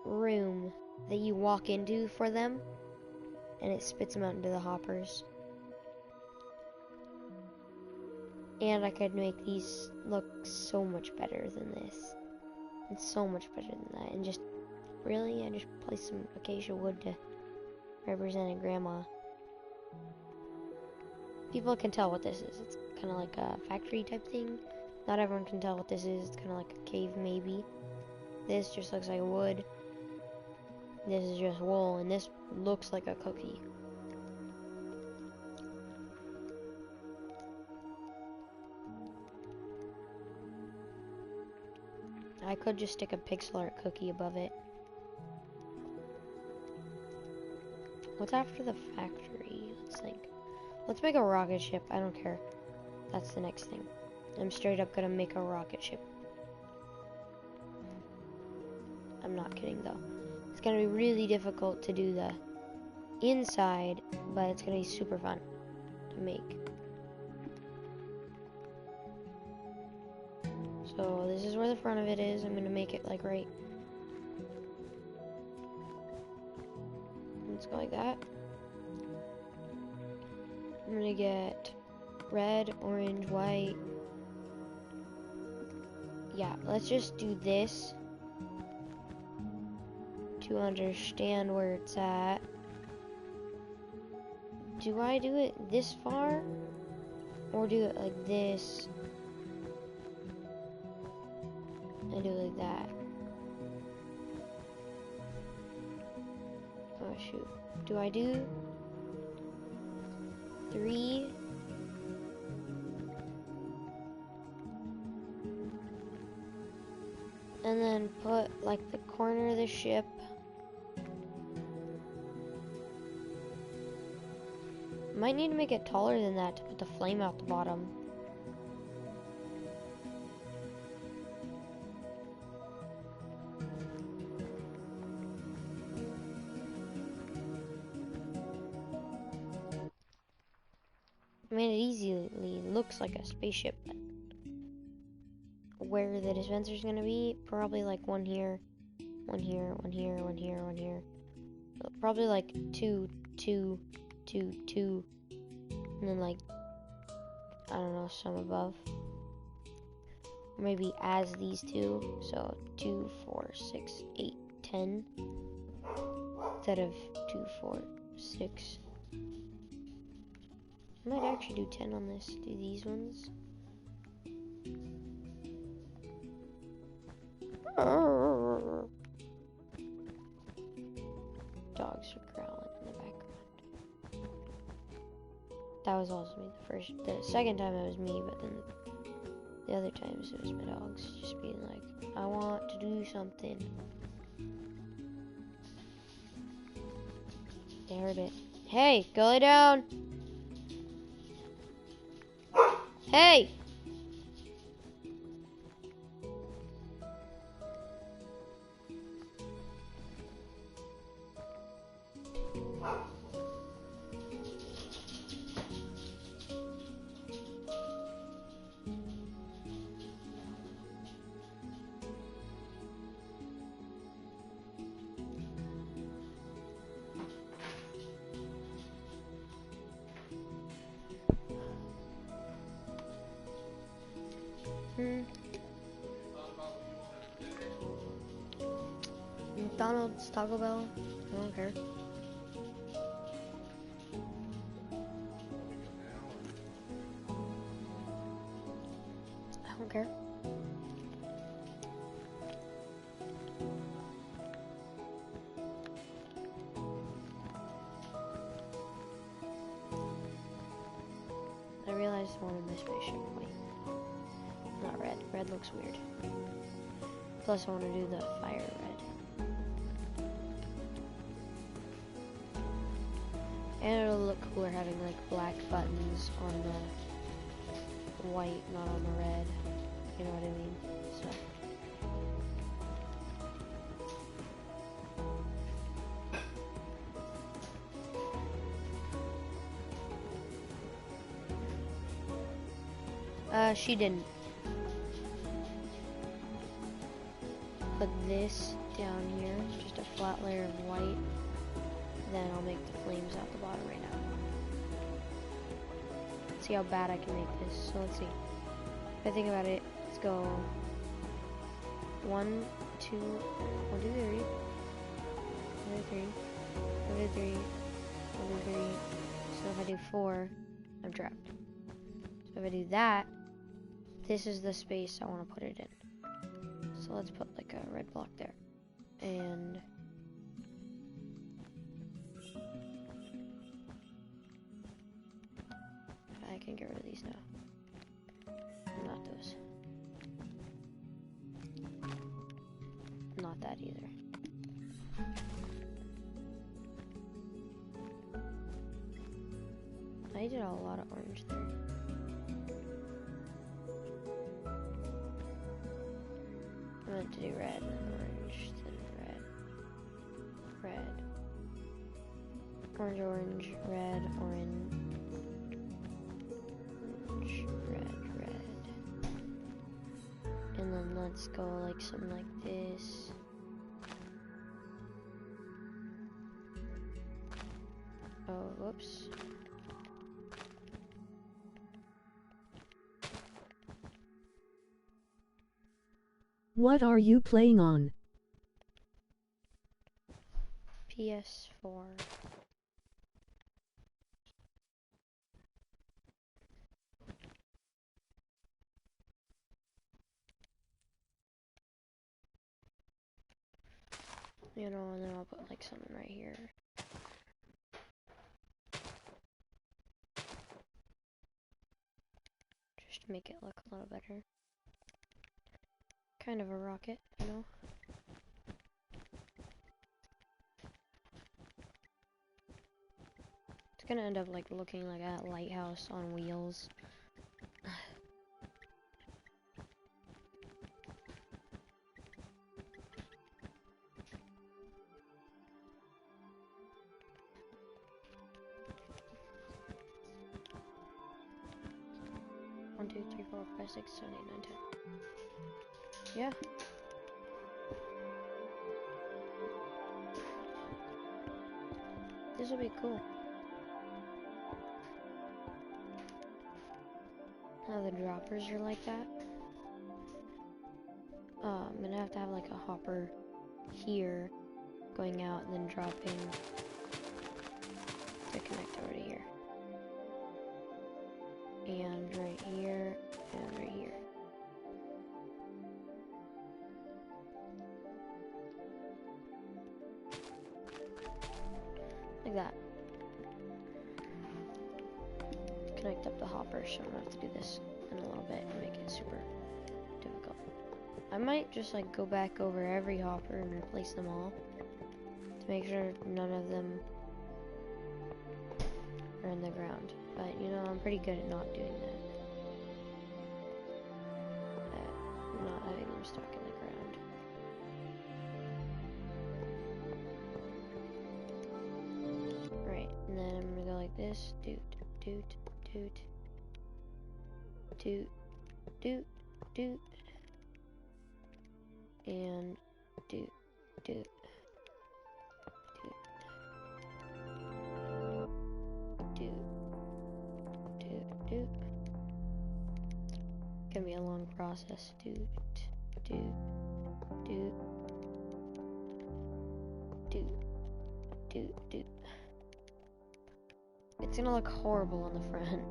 room that you walk into for them, and it spits them out into the hoppers. And I could make these look so much better than this. And so much better than that. And just, really, I just placed some acacia wood to represent a grandma. People can tell what this is. It's kind of like a factory type thing. Not everyone can tell what this is. It's kind of like a cave maybe. This just looks like wood. This is just wool, and this looks like a cookie. I could just stick a pixel art cookie above it. What's after the factory? Let's think. Let's make a rocket ship. I don't care. That's the next thing. I'm straight up gonna make a rocket ship. I'm not kidding though. It's gonna be really difficult to do the inside, but it's gonna be super fun to make. So this is where the front of it is. I'm gonna make it like right. Let's go like that. I'm gonna get red, orange, white. Yeah, let's just do this to understand where it's at. Do I do it this far? Or do it like this? And do it like that. Oh shoot. Do I do 3? And then put like the corner of the ship. Might need to make it taller than that to put the flame out the bottom. I mean, it easily looks like a spaceship, but where the dispenser's gonna be, probably like one here, one here, one here, one here, one here. So probably like 2, 2, 2, 2, and then like, I don't know, some above. Maybe as these two, so 2, 4, 6, 8, 10, instead of 2, 4, 6. I might actually do 10 on this. Do these ones. Dogs are growling in the background. That was also me the second time it was me, but then the other times it was my dogs just being like, I want to do something. They heard it. Hey, go lay down. Hey! McDonald's, Taco Bell, I don't care. I don't care. I realized I wanted my spaceship white. Not red. Red looks weird. Plus I want to do the fire red. And it'll look cooler having like black buttons on the white, not on the red. You know what I mean? So. She didn't. Put this down here, just a flat layer of white. Then I'll make the flames out the bottom right now. See how bad I can make this. So let's see. If I think about it, let's go 1, 2, 1, 2, 3. 1, 2, 3. 1, 2, 3. 1, 2, 3. So if I do 4, I'm trapped. So if I do that, this is the space I want to put it in. So let's put like a red block there. And I can get rid of these now. Not those. Not that either. I did a lot of orange there. I meant to do red, orange, then red, red, orange, red, orange, red, red. And then let's go like something like this. Oh, whoops. What are you playing on? PS4. You know, and then I'll put like something right here. Just to make it look a little better. Kind of a rocket, you know? It's gonna end up like looking like a lighthouse on wheels. One, 2, 3, 4, 5, 6, 7, 8, 9, 10. Yeah. This will be cool. Now the droppers are like that. I'm gonna have to have like a hopper here going out and then dropping to connect over to here. And right here, and right here. Like that. Connect up the hopper, so I'm gonna have to do this in a little bit and make it super difficult. I might just like go back over every hopper and replace them all to make sure none of them are in the ground. But you know, I'm pretty good at not doing that. Not having them stuck in the ground. Right, and then I'm gonna go like this. Doot, doot, doot, doot, doot, doot, and doot, doot, doot, doot, doot, doot. Gonna be a long process. Doot, doot, doot, do. It's gonna look horrible on the front.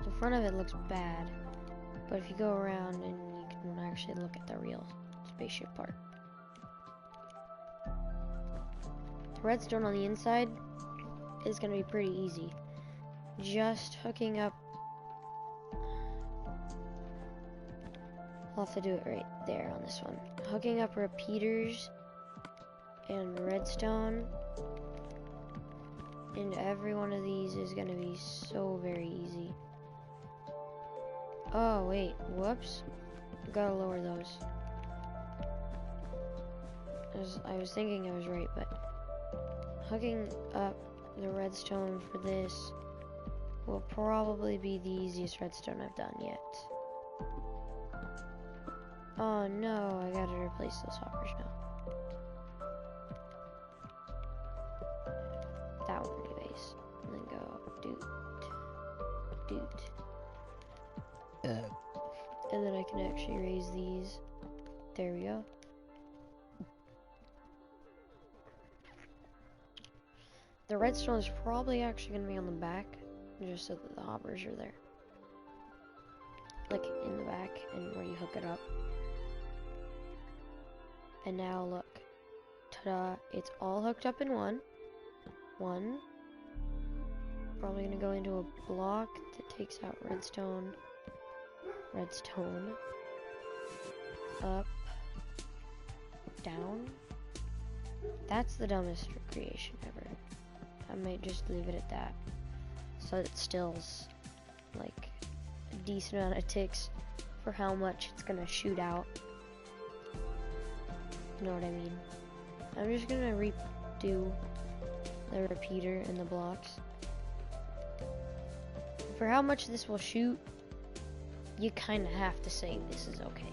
The front of it looks bad, but if you go around and you can actually look at the real spaceship part. The redstone on the inside is gonna be pretty easy. Just hooking up. I'll have to do it right there on this one. Hooking up repeaters and redstone into every one of these is gonna be so very easy. Oh wait, whoops. Gotta lower those. I was thinking I was right, but hooking up the redstone for this will probably be the easiest redstone I've done yet. Oh no, I gotta replace those hoppers now. That one anyways. And then go doot. And then I can actually raise these. There we go. The redstone is probably actually going to be on the back, just so that the hoppers are there. Like in the back and where you hook it up. And now look. Ta-da, it's all hooked up in one. Probably going to go into a block that takes out redstone. Up. Down. That's the dumbest creation ever. I might just leave it at that. So it stills like a decent amount of ticks for how much it's gonna shoot out. You know what I mean? I'm just gonna redo the repeater and the blocks. For how much this will shoot, you kinda have to say this is okay.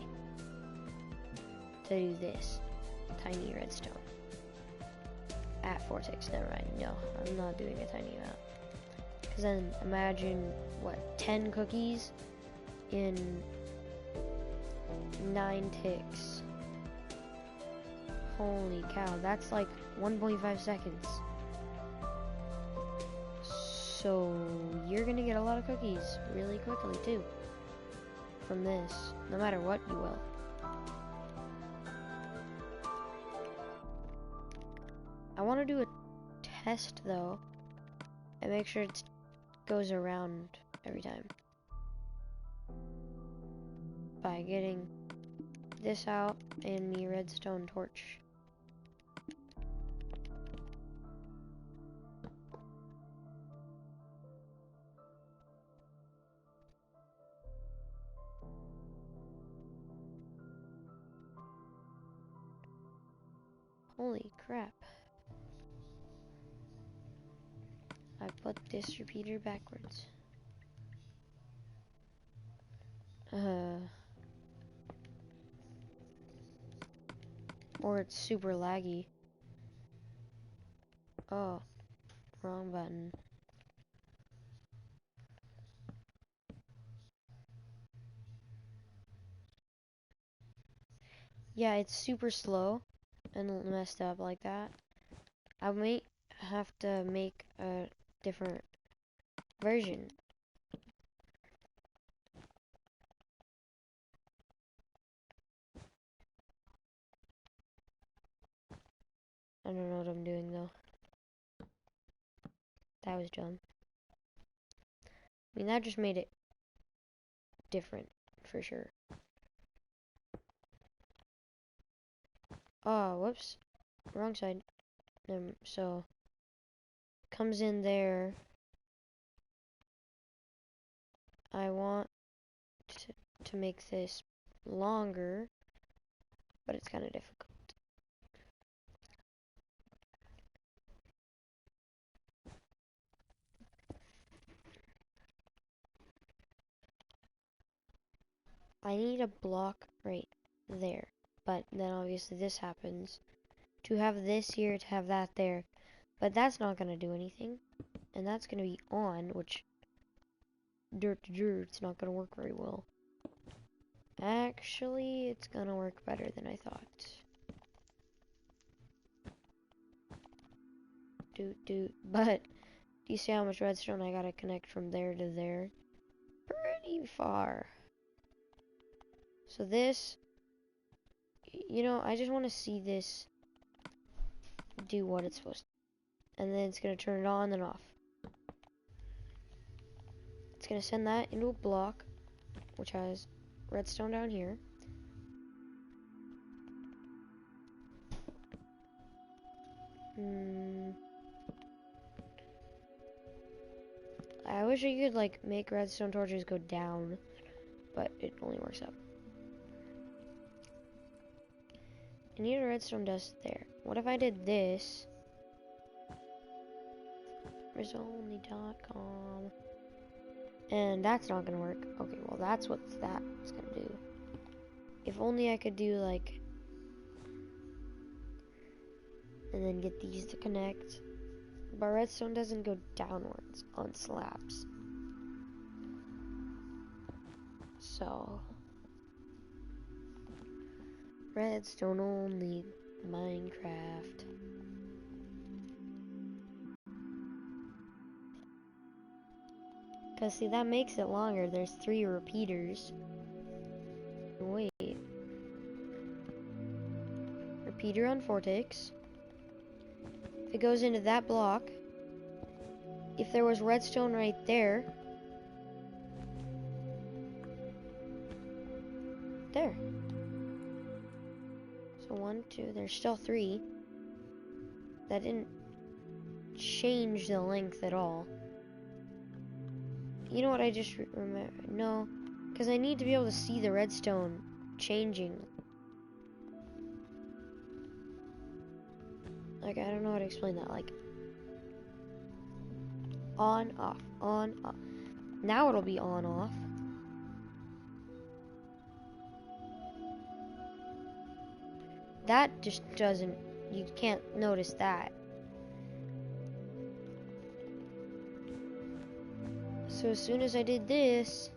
To do this tiny redstone. At 4 ticks, never mind. No, I'm not doing a tiny amount. Because then imagine, what, 10 cookies in 9 ticks. Holy cow, that's like 1.5 seconds. So you're gonna get a lot of cookies really quickly too. From this, no matter what you will. I want to do a test though, and make sure it goes around every time. By getting this out and the redstone torch. Holy crap. I put this repeater backwards. Or it's super laggy. Oh, wrong button. Yeah, it's super slow and messed up like that. I might have to make a different version. I don't know what I'm doing though. That was dumb. I mean, that just made it different for sure. Oh, whoops. Wrong side. So, comes in there. I want to make this longer, but it's kind of difficult. I need a block right there, but then obviously this happens. To have this here, to have that there, But that's not gonna do anything. And that's gonna be on, which dirt to dirt, it's not gonna work very well. Actually, it's gonna work better than I thought. But do you see how much redstone I gotta connect from there to there? Pretty far. So this, you know, I just want to see this do what it's supposed to. And then it's gonna turn it on and off. It's gonna send that into a block, which has redstone down here. I wish I could like make redstone torches go down, but it only works up. I need a redstone dust there. What if I did this? Rizzoli.com. And that's not gonna work. Okay, well that's what that's gonna do. If only I could do like, and then get these to connect. But redstone doesn't go downwards on slabs. So, redstone only Minecraft. Cause see, that makes it longer. There's 3 repeaters. Wait. Repeater on 4 ticks. If it goes into that block, if there was redstone right there, there. So 1, 2, there's still 3. That didn't change the length at all. You know what I just remember? No, because I need to be able to see the redstone changing. Like, I don't know how to explain that. Like, on, off, on, off. Now it'll be on, off. That just doesn't, you can't notice that. So as soon as I did this,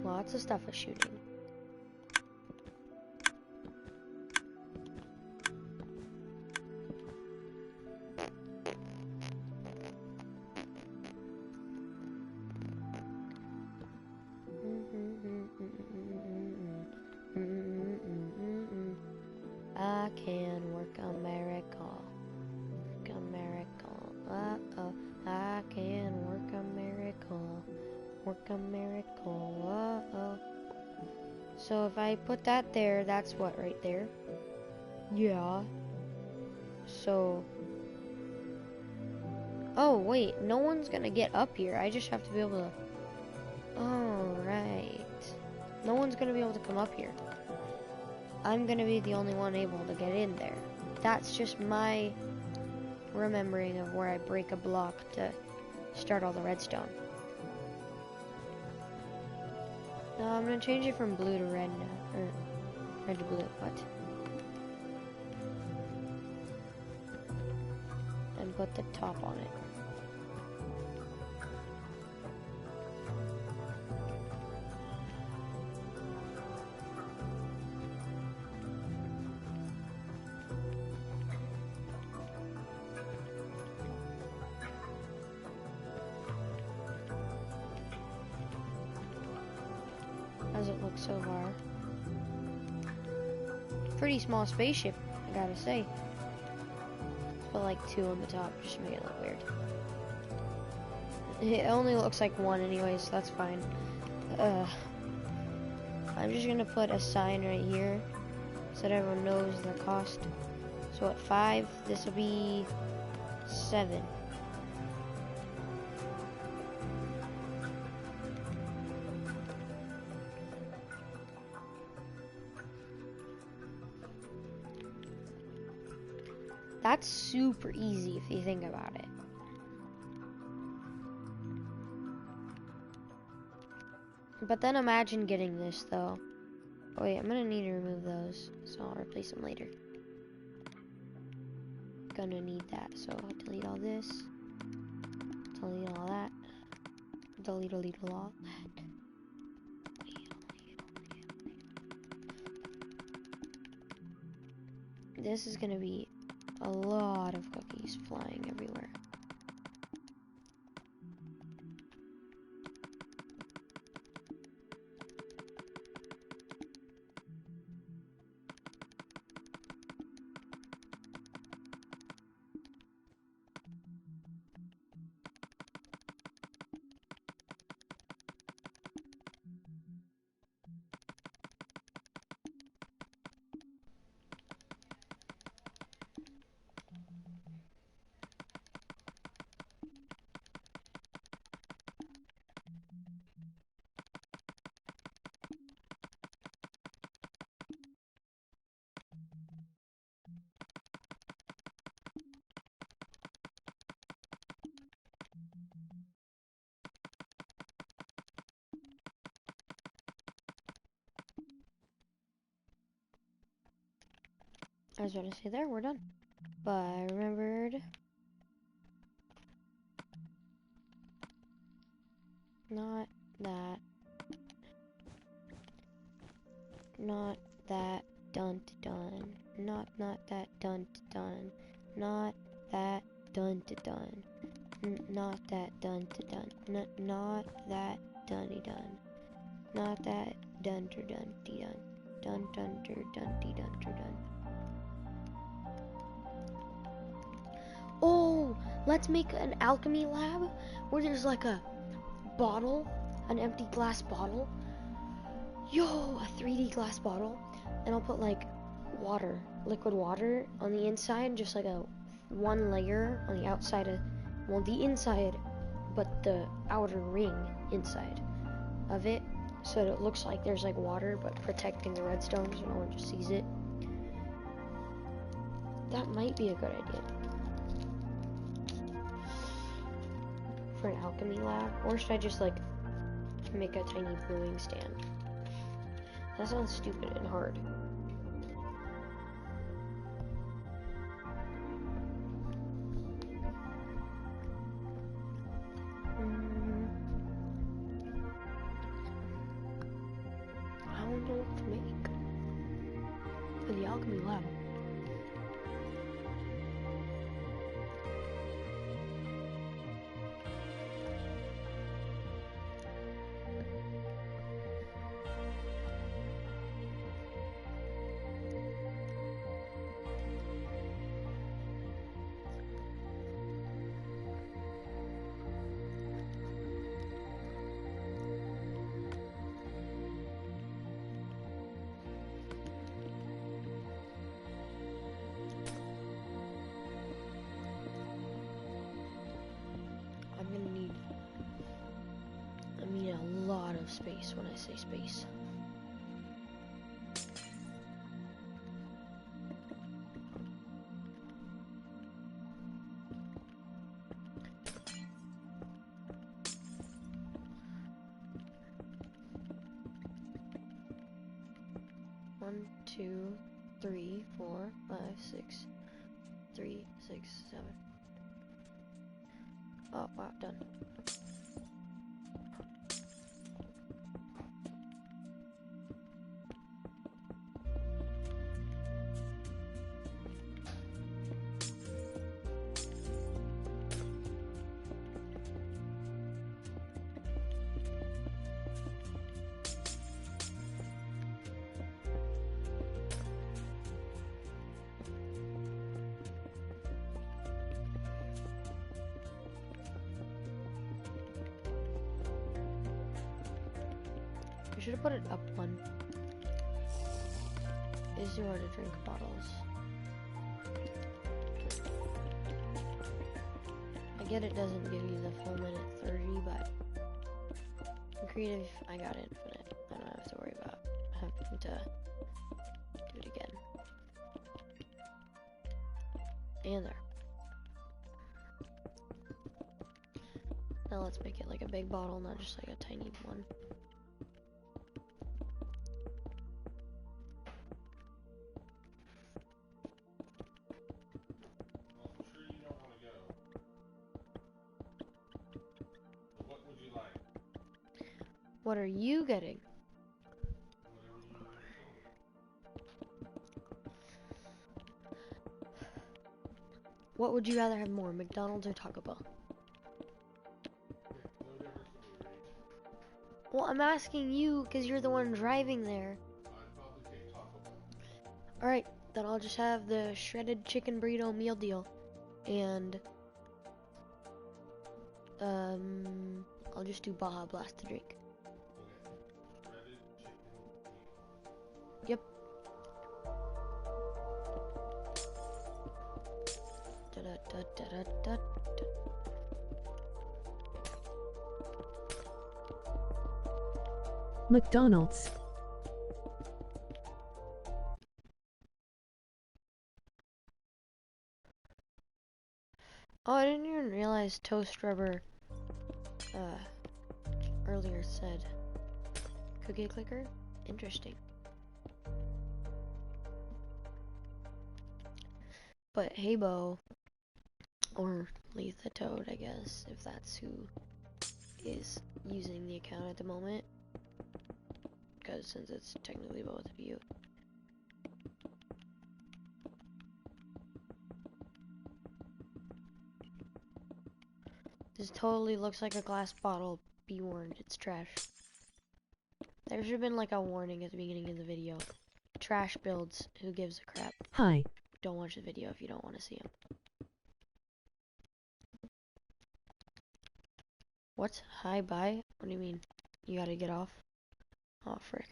lots of stuff is shooting. I can work a miracle. Work a miracle. Uh-oh. I can work a miracle. Work a miracle. Uh-oh. So if I put that there, that's what right there? Yeah. So... Oh, wait. No one's gonna get up here. I just have to be able to... Oh, right. No one's gonna be able to come up here. I'm gonna be the only one able to get in there. That's just my remembering of where I break a block to start all the redstone. No, I'm gonna change it from blue to red now. Or red to blue, what? And put the top on it. How's it look so far? Pretty small spaceship, I gotta say. Put like 2 on the top just to make it look weird. It only looks like 1 anyway, so that's fine. I'm just gonna put a sign right here so that everyone knows the cost. So at 5, this will be 7. That's super easy if you think about it. But then imagine getting this though. Oh wait, I'm gonna need to remove those, so I'll replace them later. Gonna need that, so I'll delete all this. Delete all that. Delete all that. This is gonna be a lot of cookies flying everywhere. I was about to say there, we're done. But I remembered. Not that. Not that dun dun. Not that dun dun. Not that dun dun. Not that dun dun. Not that dunny dun. Not that dun dun dun dun. Dun dun dun dun dun dun. Oh, let's make an alchemy lab where there's like a bottle, an empty glass bottle. Yo, a 3D glass bottle, and I'll put like water, liquid water on the inside, just like a one layer on the outside of, well, the inside, but the outer ring inside of it, so that it looks like there's like water, but protecting the redstone so no one just sees it. That might be a good idea for an alchemy lab, or should I just like make a tiny brewing stand? That sounds stupid and hard. I don't know what to make for the alchemy lab. A lot of space when I say space. One, two, three, 4, 5, 6, 3, 6, 7. Oh wow, done. I should have put it up one. Is your to drink bottles. I get it doesn't give you the full minute 30, but in creative, I got infinite. I don't have to worry about having to do it again. And there. Now let's make it like a big bottle, not just like a tiny one. What are you getting? What would you rather have more, McDonald's or Taco Bell? Well, I'm asking you because you're the one driving there. Alright, then I'll just have the shredded chicken burrito meal deal. And, I'll just do Baja Blast to drink. Yep. Da-da-da-da-da-da. McDonald's. Oh, I didn't even realize Toast Rubber earlier said cookie clicker. Interesting. But Heybo, or Leave the Toad, I guess, if that's who is using the account at the moment, because since it's technically both of you. This totally looks like a glass bottle. Be warned, it's trash. There should have been like a warning at the beginning of the video. Trash builds, who gives a crap? Hi. Don't watch the video if you don't want to see them. What? Hi, bye? What do you mean? You gotta get off? Oh, frick.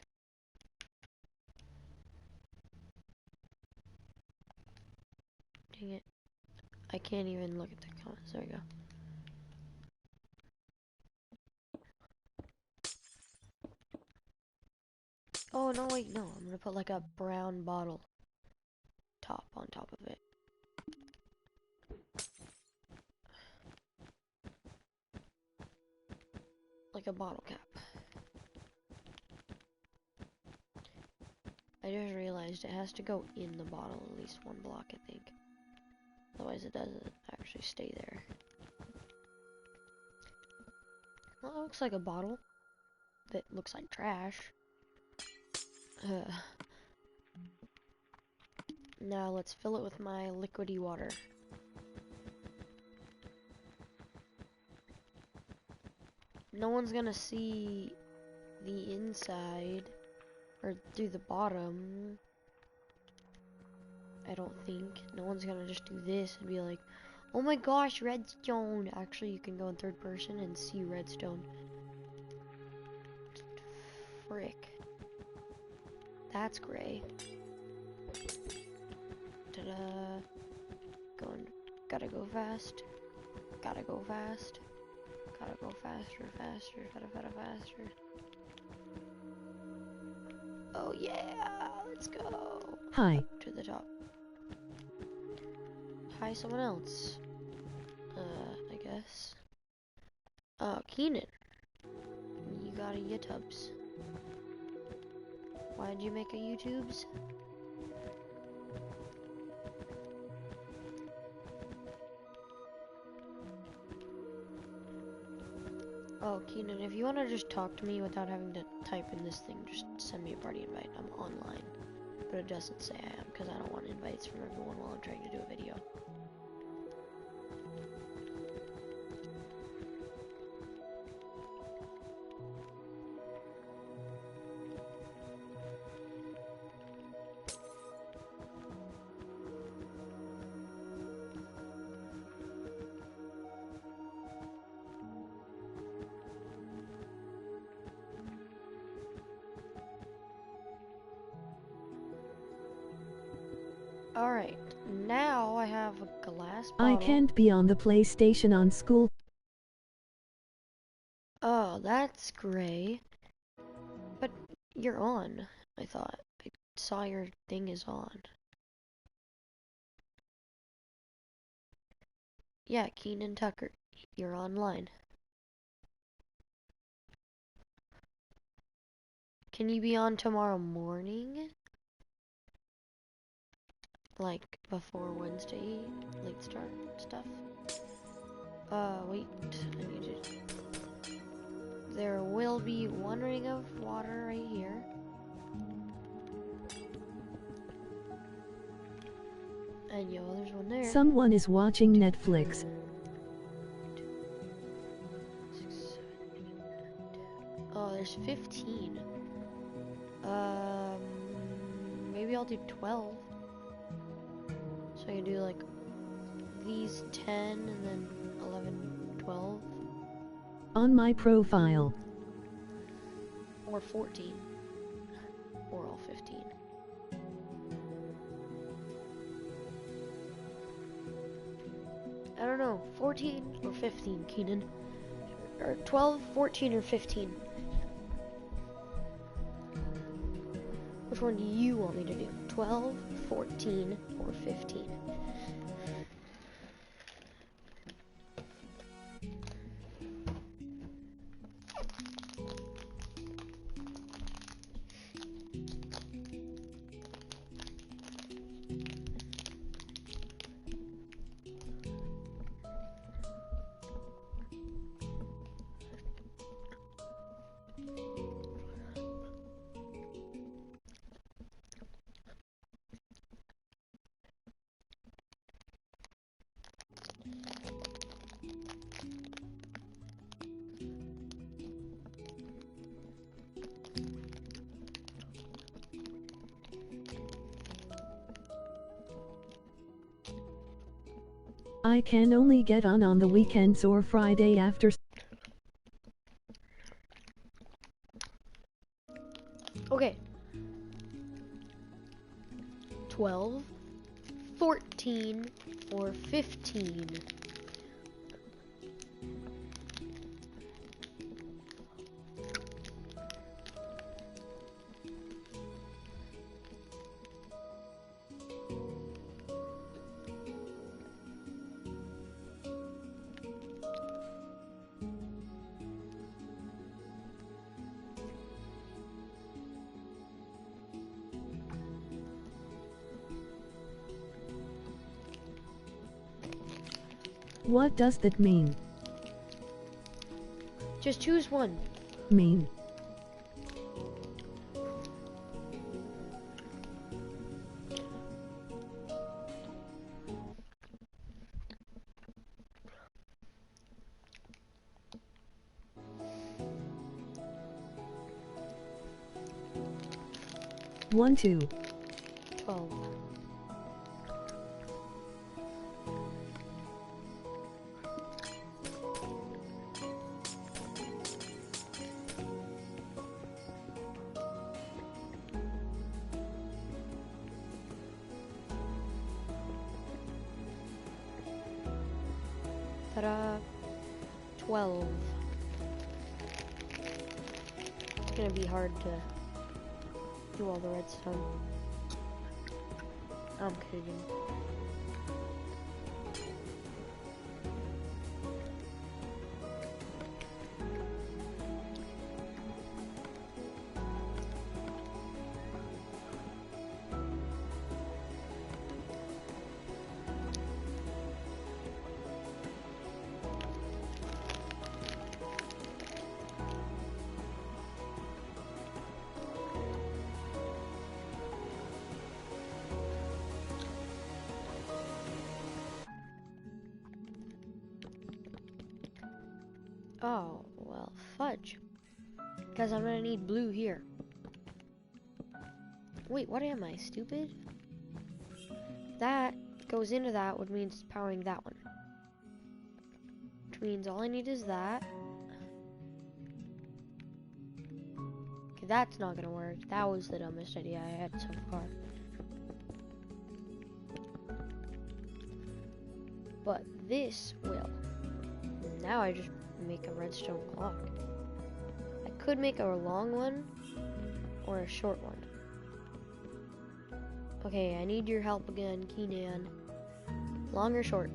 Dang it. I can't even look at the comments. There we go. Oh, no, wait, no. I'm gonna put like a brown bottle top on top of it. Like a bottle cap. I just realized it has to go in the bottle at least one block, I think. Otherwise it doesn't actually stay there. Well, it looks like a bottle that looks like trash. Now let's fill it with my liquidy water. No one's gonna see the inside or through the bottom. I don't think. No one's gonna just do this and be like, oh my gosh, redstone. Actually, you can go in third person and see redstone. Frick. That's gray. Ta-da. Gotta go fast. Gotta go fast. Gotta go faster, faster, faster. Oh yeah, let's go. Hi. Up to the top. Hi, someone else. I guess. Keenan. You got a YouTubes. Why'd you make a YouTubes? Oh, Keenan, if you want to just talk to me without having to type in this thing, just send me a party invite. I'm online. But it doesn't say I am, because I don't want invites from everyone while I'm trying to do a video. Alright, now I have a glass bottle. I can't be on the PlayStation on school. Oh, that's gray. But you're on, I thought. I saw your thing is on. Yeah, Keenan Tucker, you're online. Can you be on tomorrow morning? Like, before Wednesday, late start stuff? Wait, I need to... There will there'll be one ring of water right here. And yo, there's one there. Someone is watching Netflix. 6, 7, 8, 9, 10. Oh, there's 15. Maybe I'll do 12. So I can do like these 10 and then 11, 12. On my profile. Or 14. Or all 15. I don't know, 14 or 15, Keenan. Or 12, 14, or 15. Which one do you want me to do? 12, 14, or 15? I can only get on the weekends or Friday after. Okay. 12, 14, or 15. What does that mean? Just choose one. Mean. One, 2. 12. Ta-da! 12. It's gonna be hard to do all the redstone. I'm kidding. Oh, well, fudge. Because I'm gonna need blue here. Wait, what am I, stupid? That goes into that, which means powering that one. Which means all I need is that. Okay, that's not gonna work. That was the dumbest idea I had so far. But this will. Now I just make a redstone clock. I could make a long one or a short one. Okay, I need your help again, Keenan. Long or short?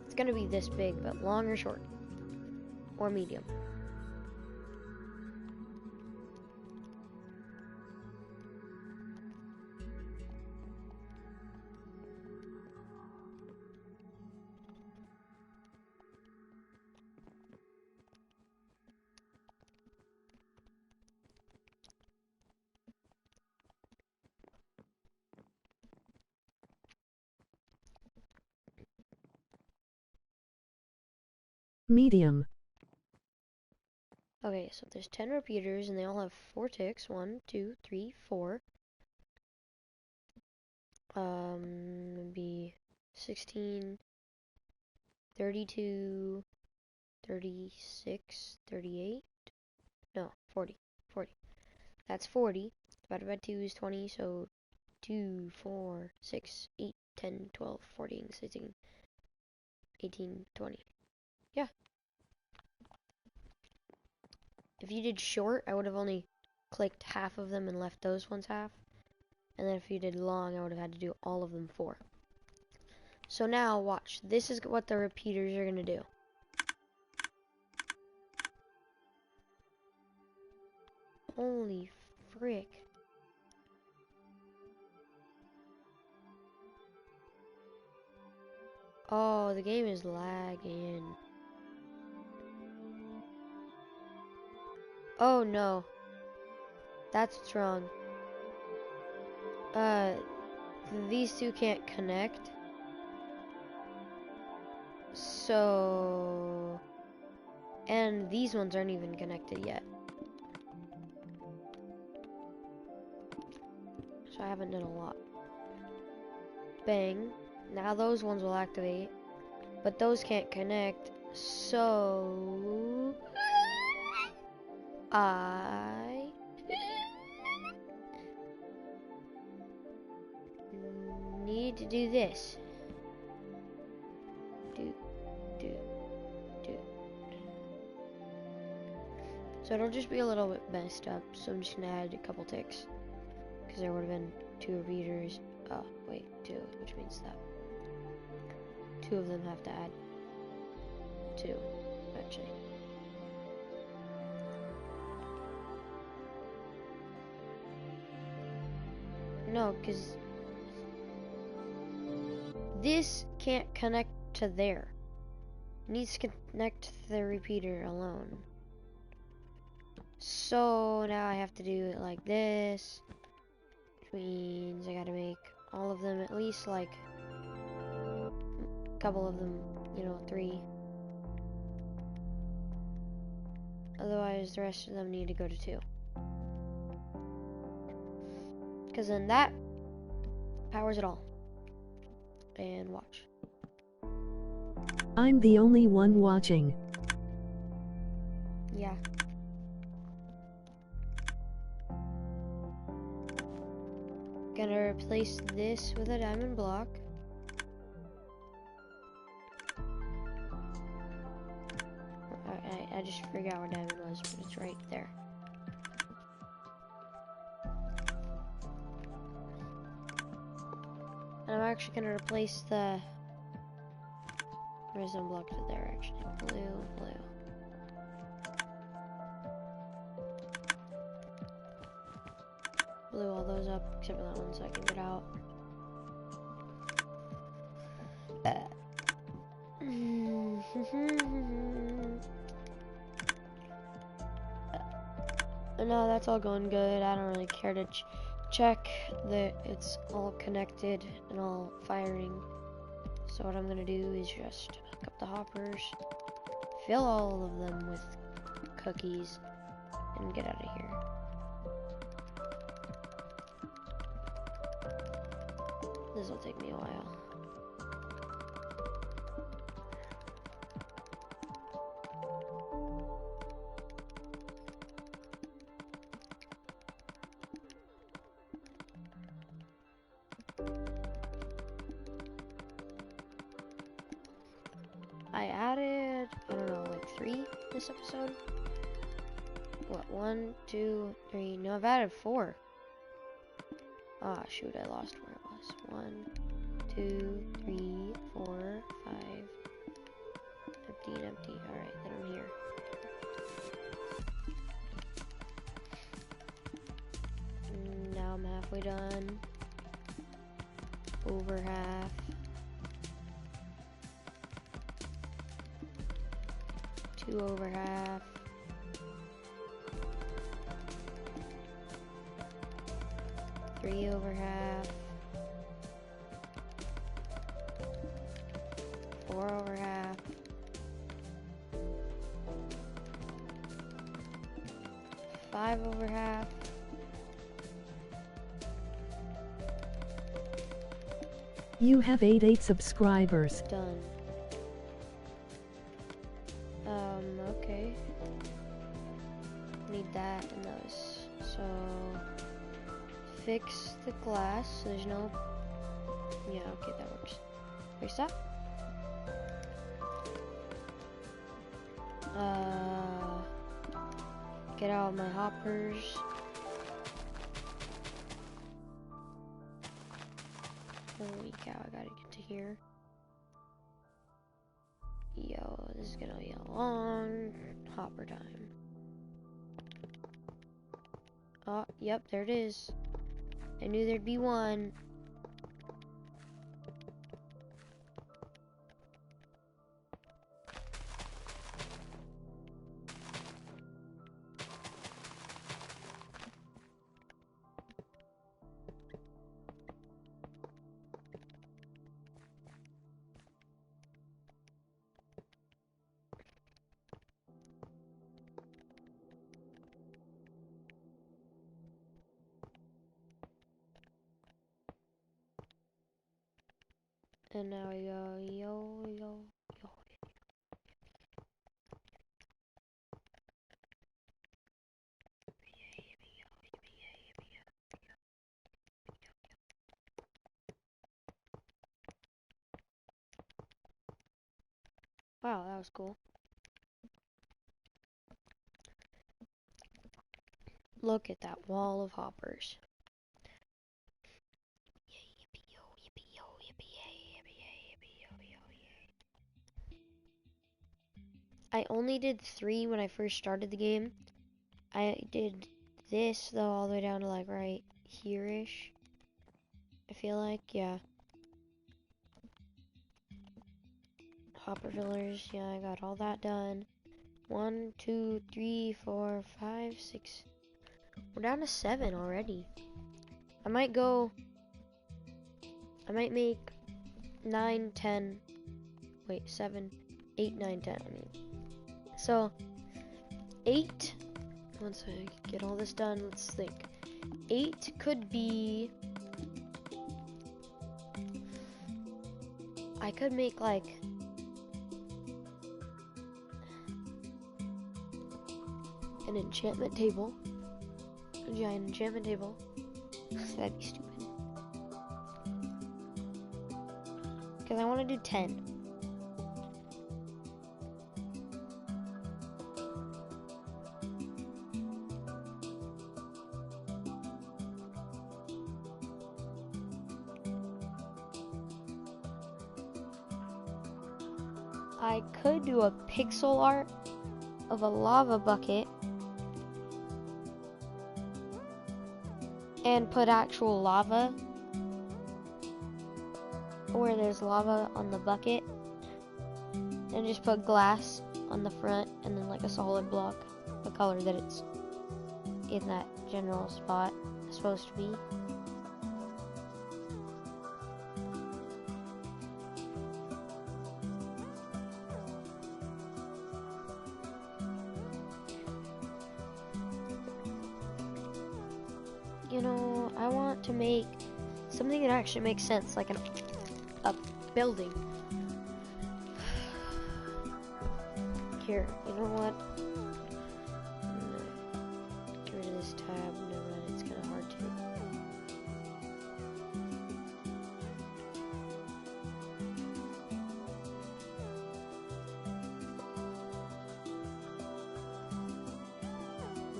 It's gonna be this big, but long or short? Or medium? Medium. Okay, so there's 10 repeaters and they all have 4 ticks. 1, 2, 3, 4. It'd be 16, 32, 36, 38. No, 40. 40. That's 40. Divided by 2 is 20, so 2, 4, 6, 8, 10, 12, 14, 16, 18, 20. Yeah. If you did short, I would have only clicked half of them and left those ones half. And then if you did long, I would have had to do all of them 4. So now, watch. This is what the repeaters are going to do. Holy frick. Oh, the game is lagging. Oh no. That's what's wrong. These two can't connect. So... And these ones aren't even connected yet. So I haven't done a lot. Bang. Now those ones will activate. But those can't connect. So... I... need to do this. Do. So it'll just be a little bit messed up. So I'm just gonna add a couple ticks. Because there would have been 2 repeaters. Oh, wait, 2, which means that 2 of them have to add 2, actually. No, because this can't connect to there. It needs to connect to the repeater alone. So now I have to do it like this, which means I gotta make all of them at least like a couple of them, 3. Otherwise, the rest of them need to go to 2. Because then that powers it all. And watch. I'm the only one watching. Yeah. Gonna replace this with a diamond block. I just forgot where diamond was, but it's right there. And I'm actually gonna replace the redstone block to there actually. Blue. Blew all those up except for that one so I can get out. No, that's all going good. I don't really care to check that it's all connected and all firing. So what I'm gonna do is just hook up the hoppers, fill all of them with cookies, and get out of here. This will take me a while. I added, I don't know, like 3 this episode? What, 1, 2, 3, no, I've added 4. Ah, shoot, I lost where it was. 1, 2, 3, 4, 5. Empty and empty. Alright, then I'm here. Now I'm halfway done. Over half. 2 over half. Three over half. 4 over half. 5 over half. You have 8 subscribers. Done. Okay. Need that and those. So, fix the glass. So there's no. Yeah, okay, that works. Fix that. Get out my hoppers. Holy cow, I gotta get to here. Yo, this is gonna be a long hopper time. Oh, yep, there it is. I knew there'd be one. And now we go, yo, yo, yo. Wow, that was cool. Look at that wall of hoppers. I only did 3 when I first started the game. I did this though all the way down to like right here-ish. I feel like, yeah. Hopper fillers, yeah, I got all that done. 1, 2, 3, 4, 5, 6. We're down to 7 already. I might make 9, 10, wait, 7, 8, 9, 10, I mean. So, 8, once I get all this done, let's think. 8 could be, I could make like, an enchantment table. A giant enchantment table. That'd be stupid. Because I want to do 10. I could do a pixel art of a lava bucket and put actual lava where there's lava on the bucket and just put glass on the front and then like a solid block, the color that it's in that general spot is supposed to be. You know, I want to make something that actually makes sense, like a building. Here, you know what? I'm gonna get rid of this tab. Never mind, it's kind of hard to.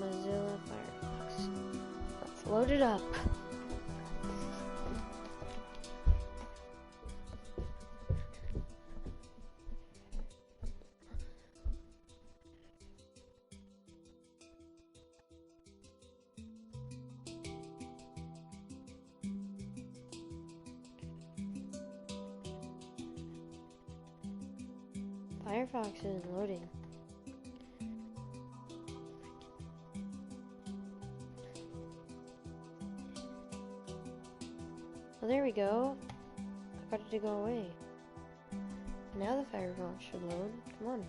Mozilla Firefox. Let's load it up. Firefox isn't loading. Well, there we go. I got it to go away. Now the Firefox should load. Come on.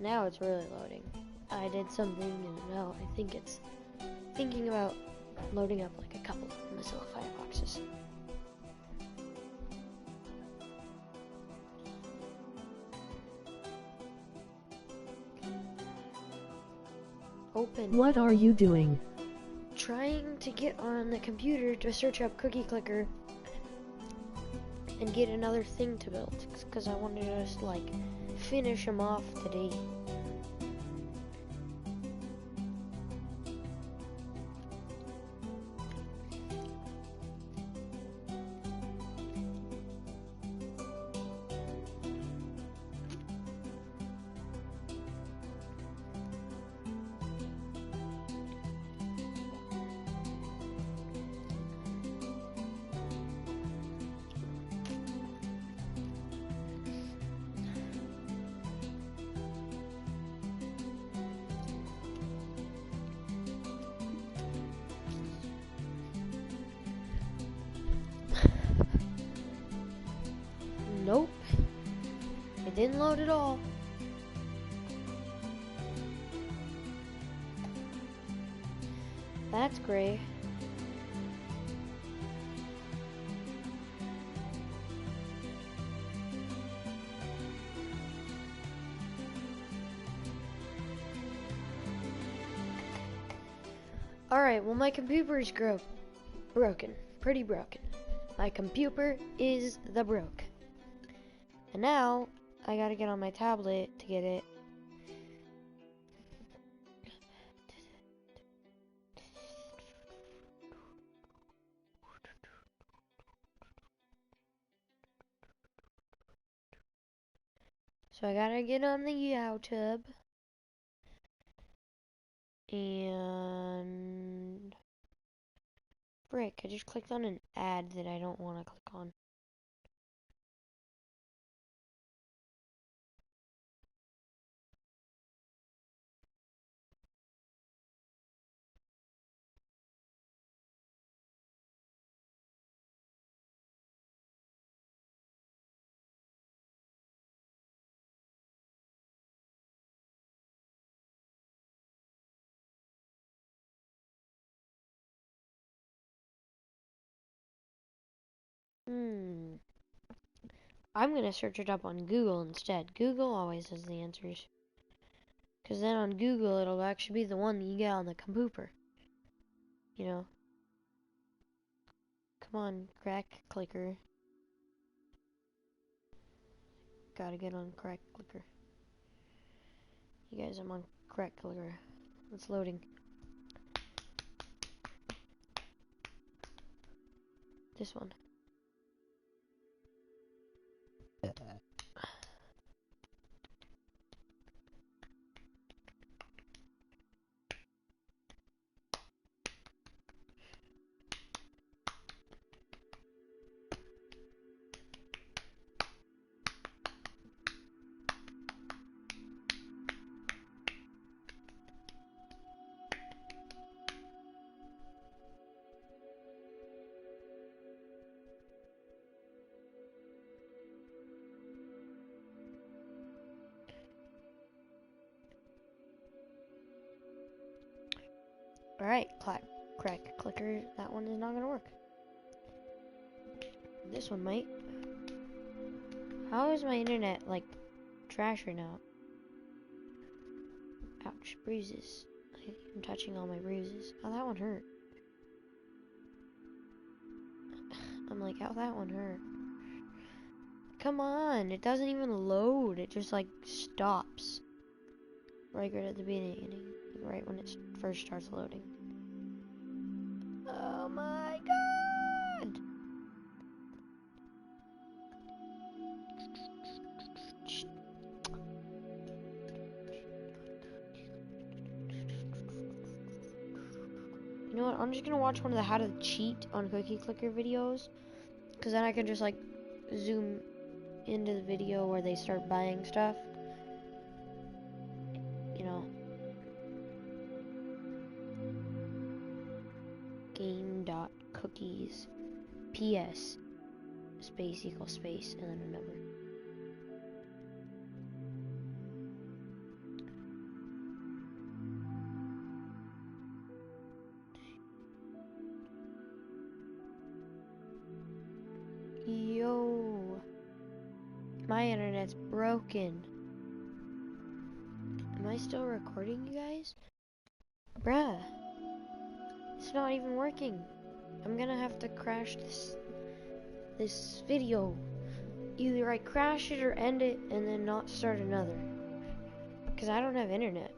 Now it's really loading. I did something and now I think it's thinking about loading up like a couple of Mozilla Fireboxes. Open. What are you doing? Trying to get on the computer to search up Cookie Clicker and get another thing to build, because I wanted to just like finish them off today. Nope, it didn't load at all. That's great. Alright, well my computer is broken. Pretty broken. My computer is the broke. And now, I gotta get on my tablet to get it. So I gotta get on the YouTube. And... frick, I just clicked on an ad that I don't want to click on. I'm gonna search it up on Google instead. Google always has the answers. Because then on Google, it'll actually be the one that you get on the computer. You know? Come on, Crack Clicker. Gotta get on Crack Clicker. You guys, I'm on Crack Clicker. It's loading. This one. Alright, Crack Clicker. That one is not gonna work. This one might. How is my internet, like, trash right now? Ouch, bruises. I'm touching all my bruises. Oh, that one hurt. I'm like, oh, that one hurt. Come on, it doesn't even load. It just, like, stops. Right at the beginning. Right when it first starts loading. Oh my god! You know what? I'm just gonna watch one of the how to cheat on Cookie Clicker videos, because then I can just like zoom into the video where they start buying stuff. You know. Game.cookies PS space equals space and then a number. Yo. My internet's broken. Am I still recording, you guys? Bruh. It's not even working. I'm gonna have to crash this video. Either I crash it or end it and then not start another. Because I don't have internet.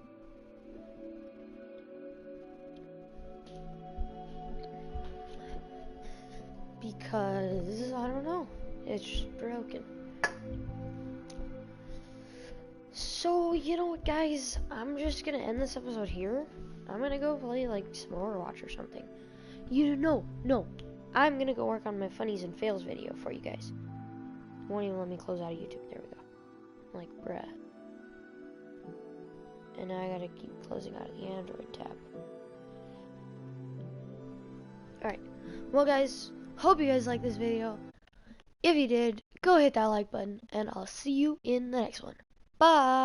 Because, I don't know. It's just broken. So, you know what, guys? I'm just gonna end this episode here. I'm gonna go play, like, some Overwatch or something. No. I'm gonna go work on my funnies and fails video for you guys. It won't even let me close out of YouTube. There we go. Like, bruh. And now I gotta keep closing out of the Android tab. Alright. Well, guys, hope you guys liked this video. If you did, go hit that like button, and I'll see you in the next one. Bye!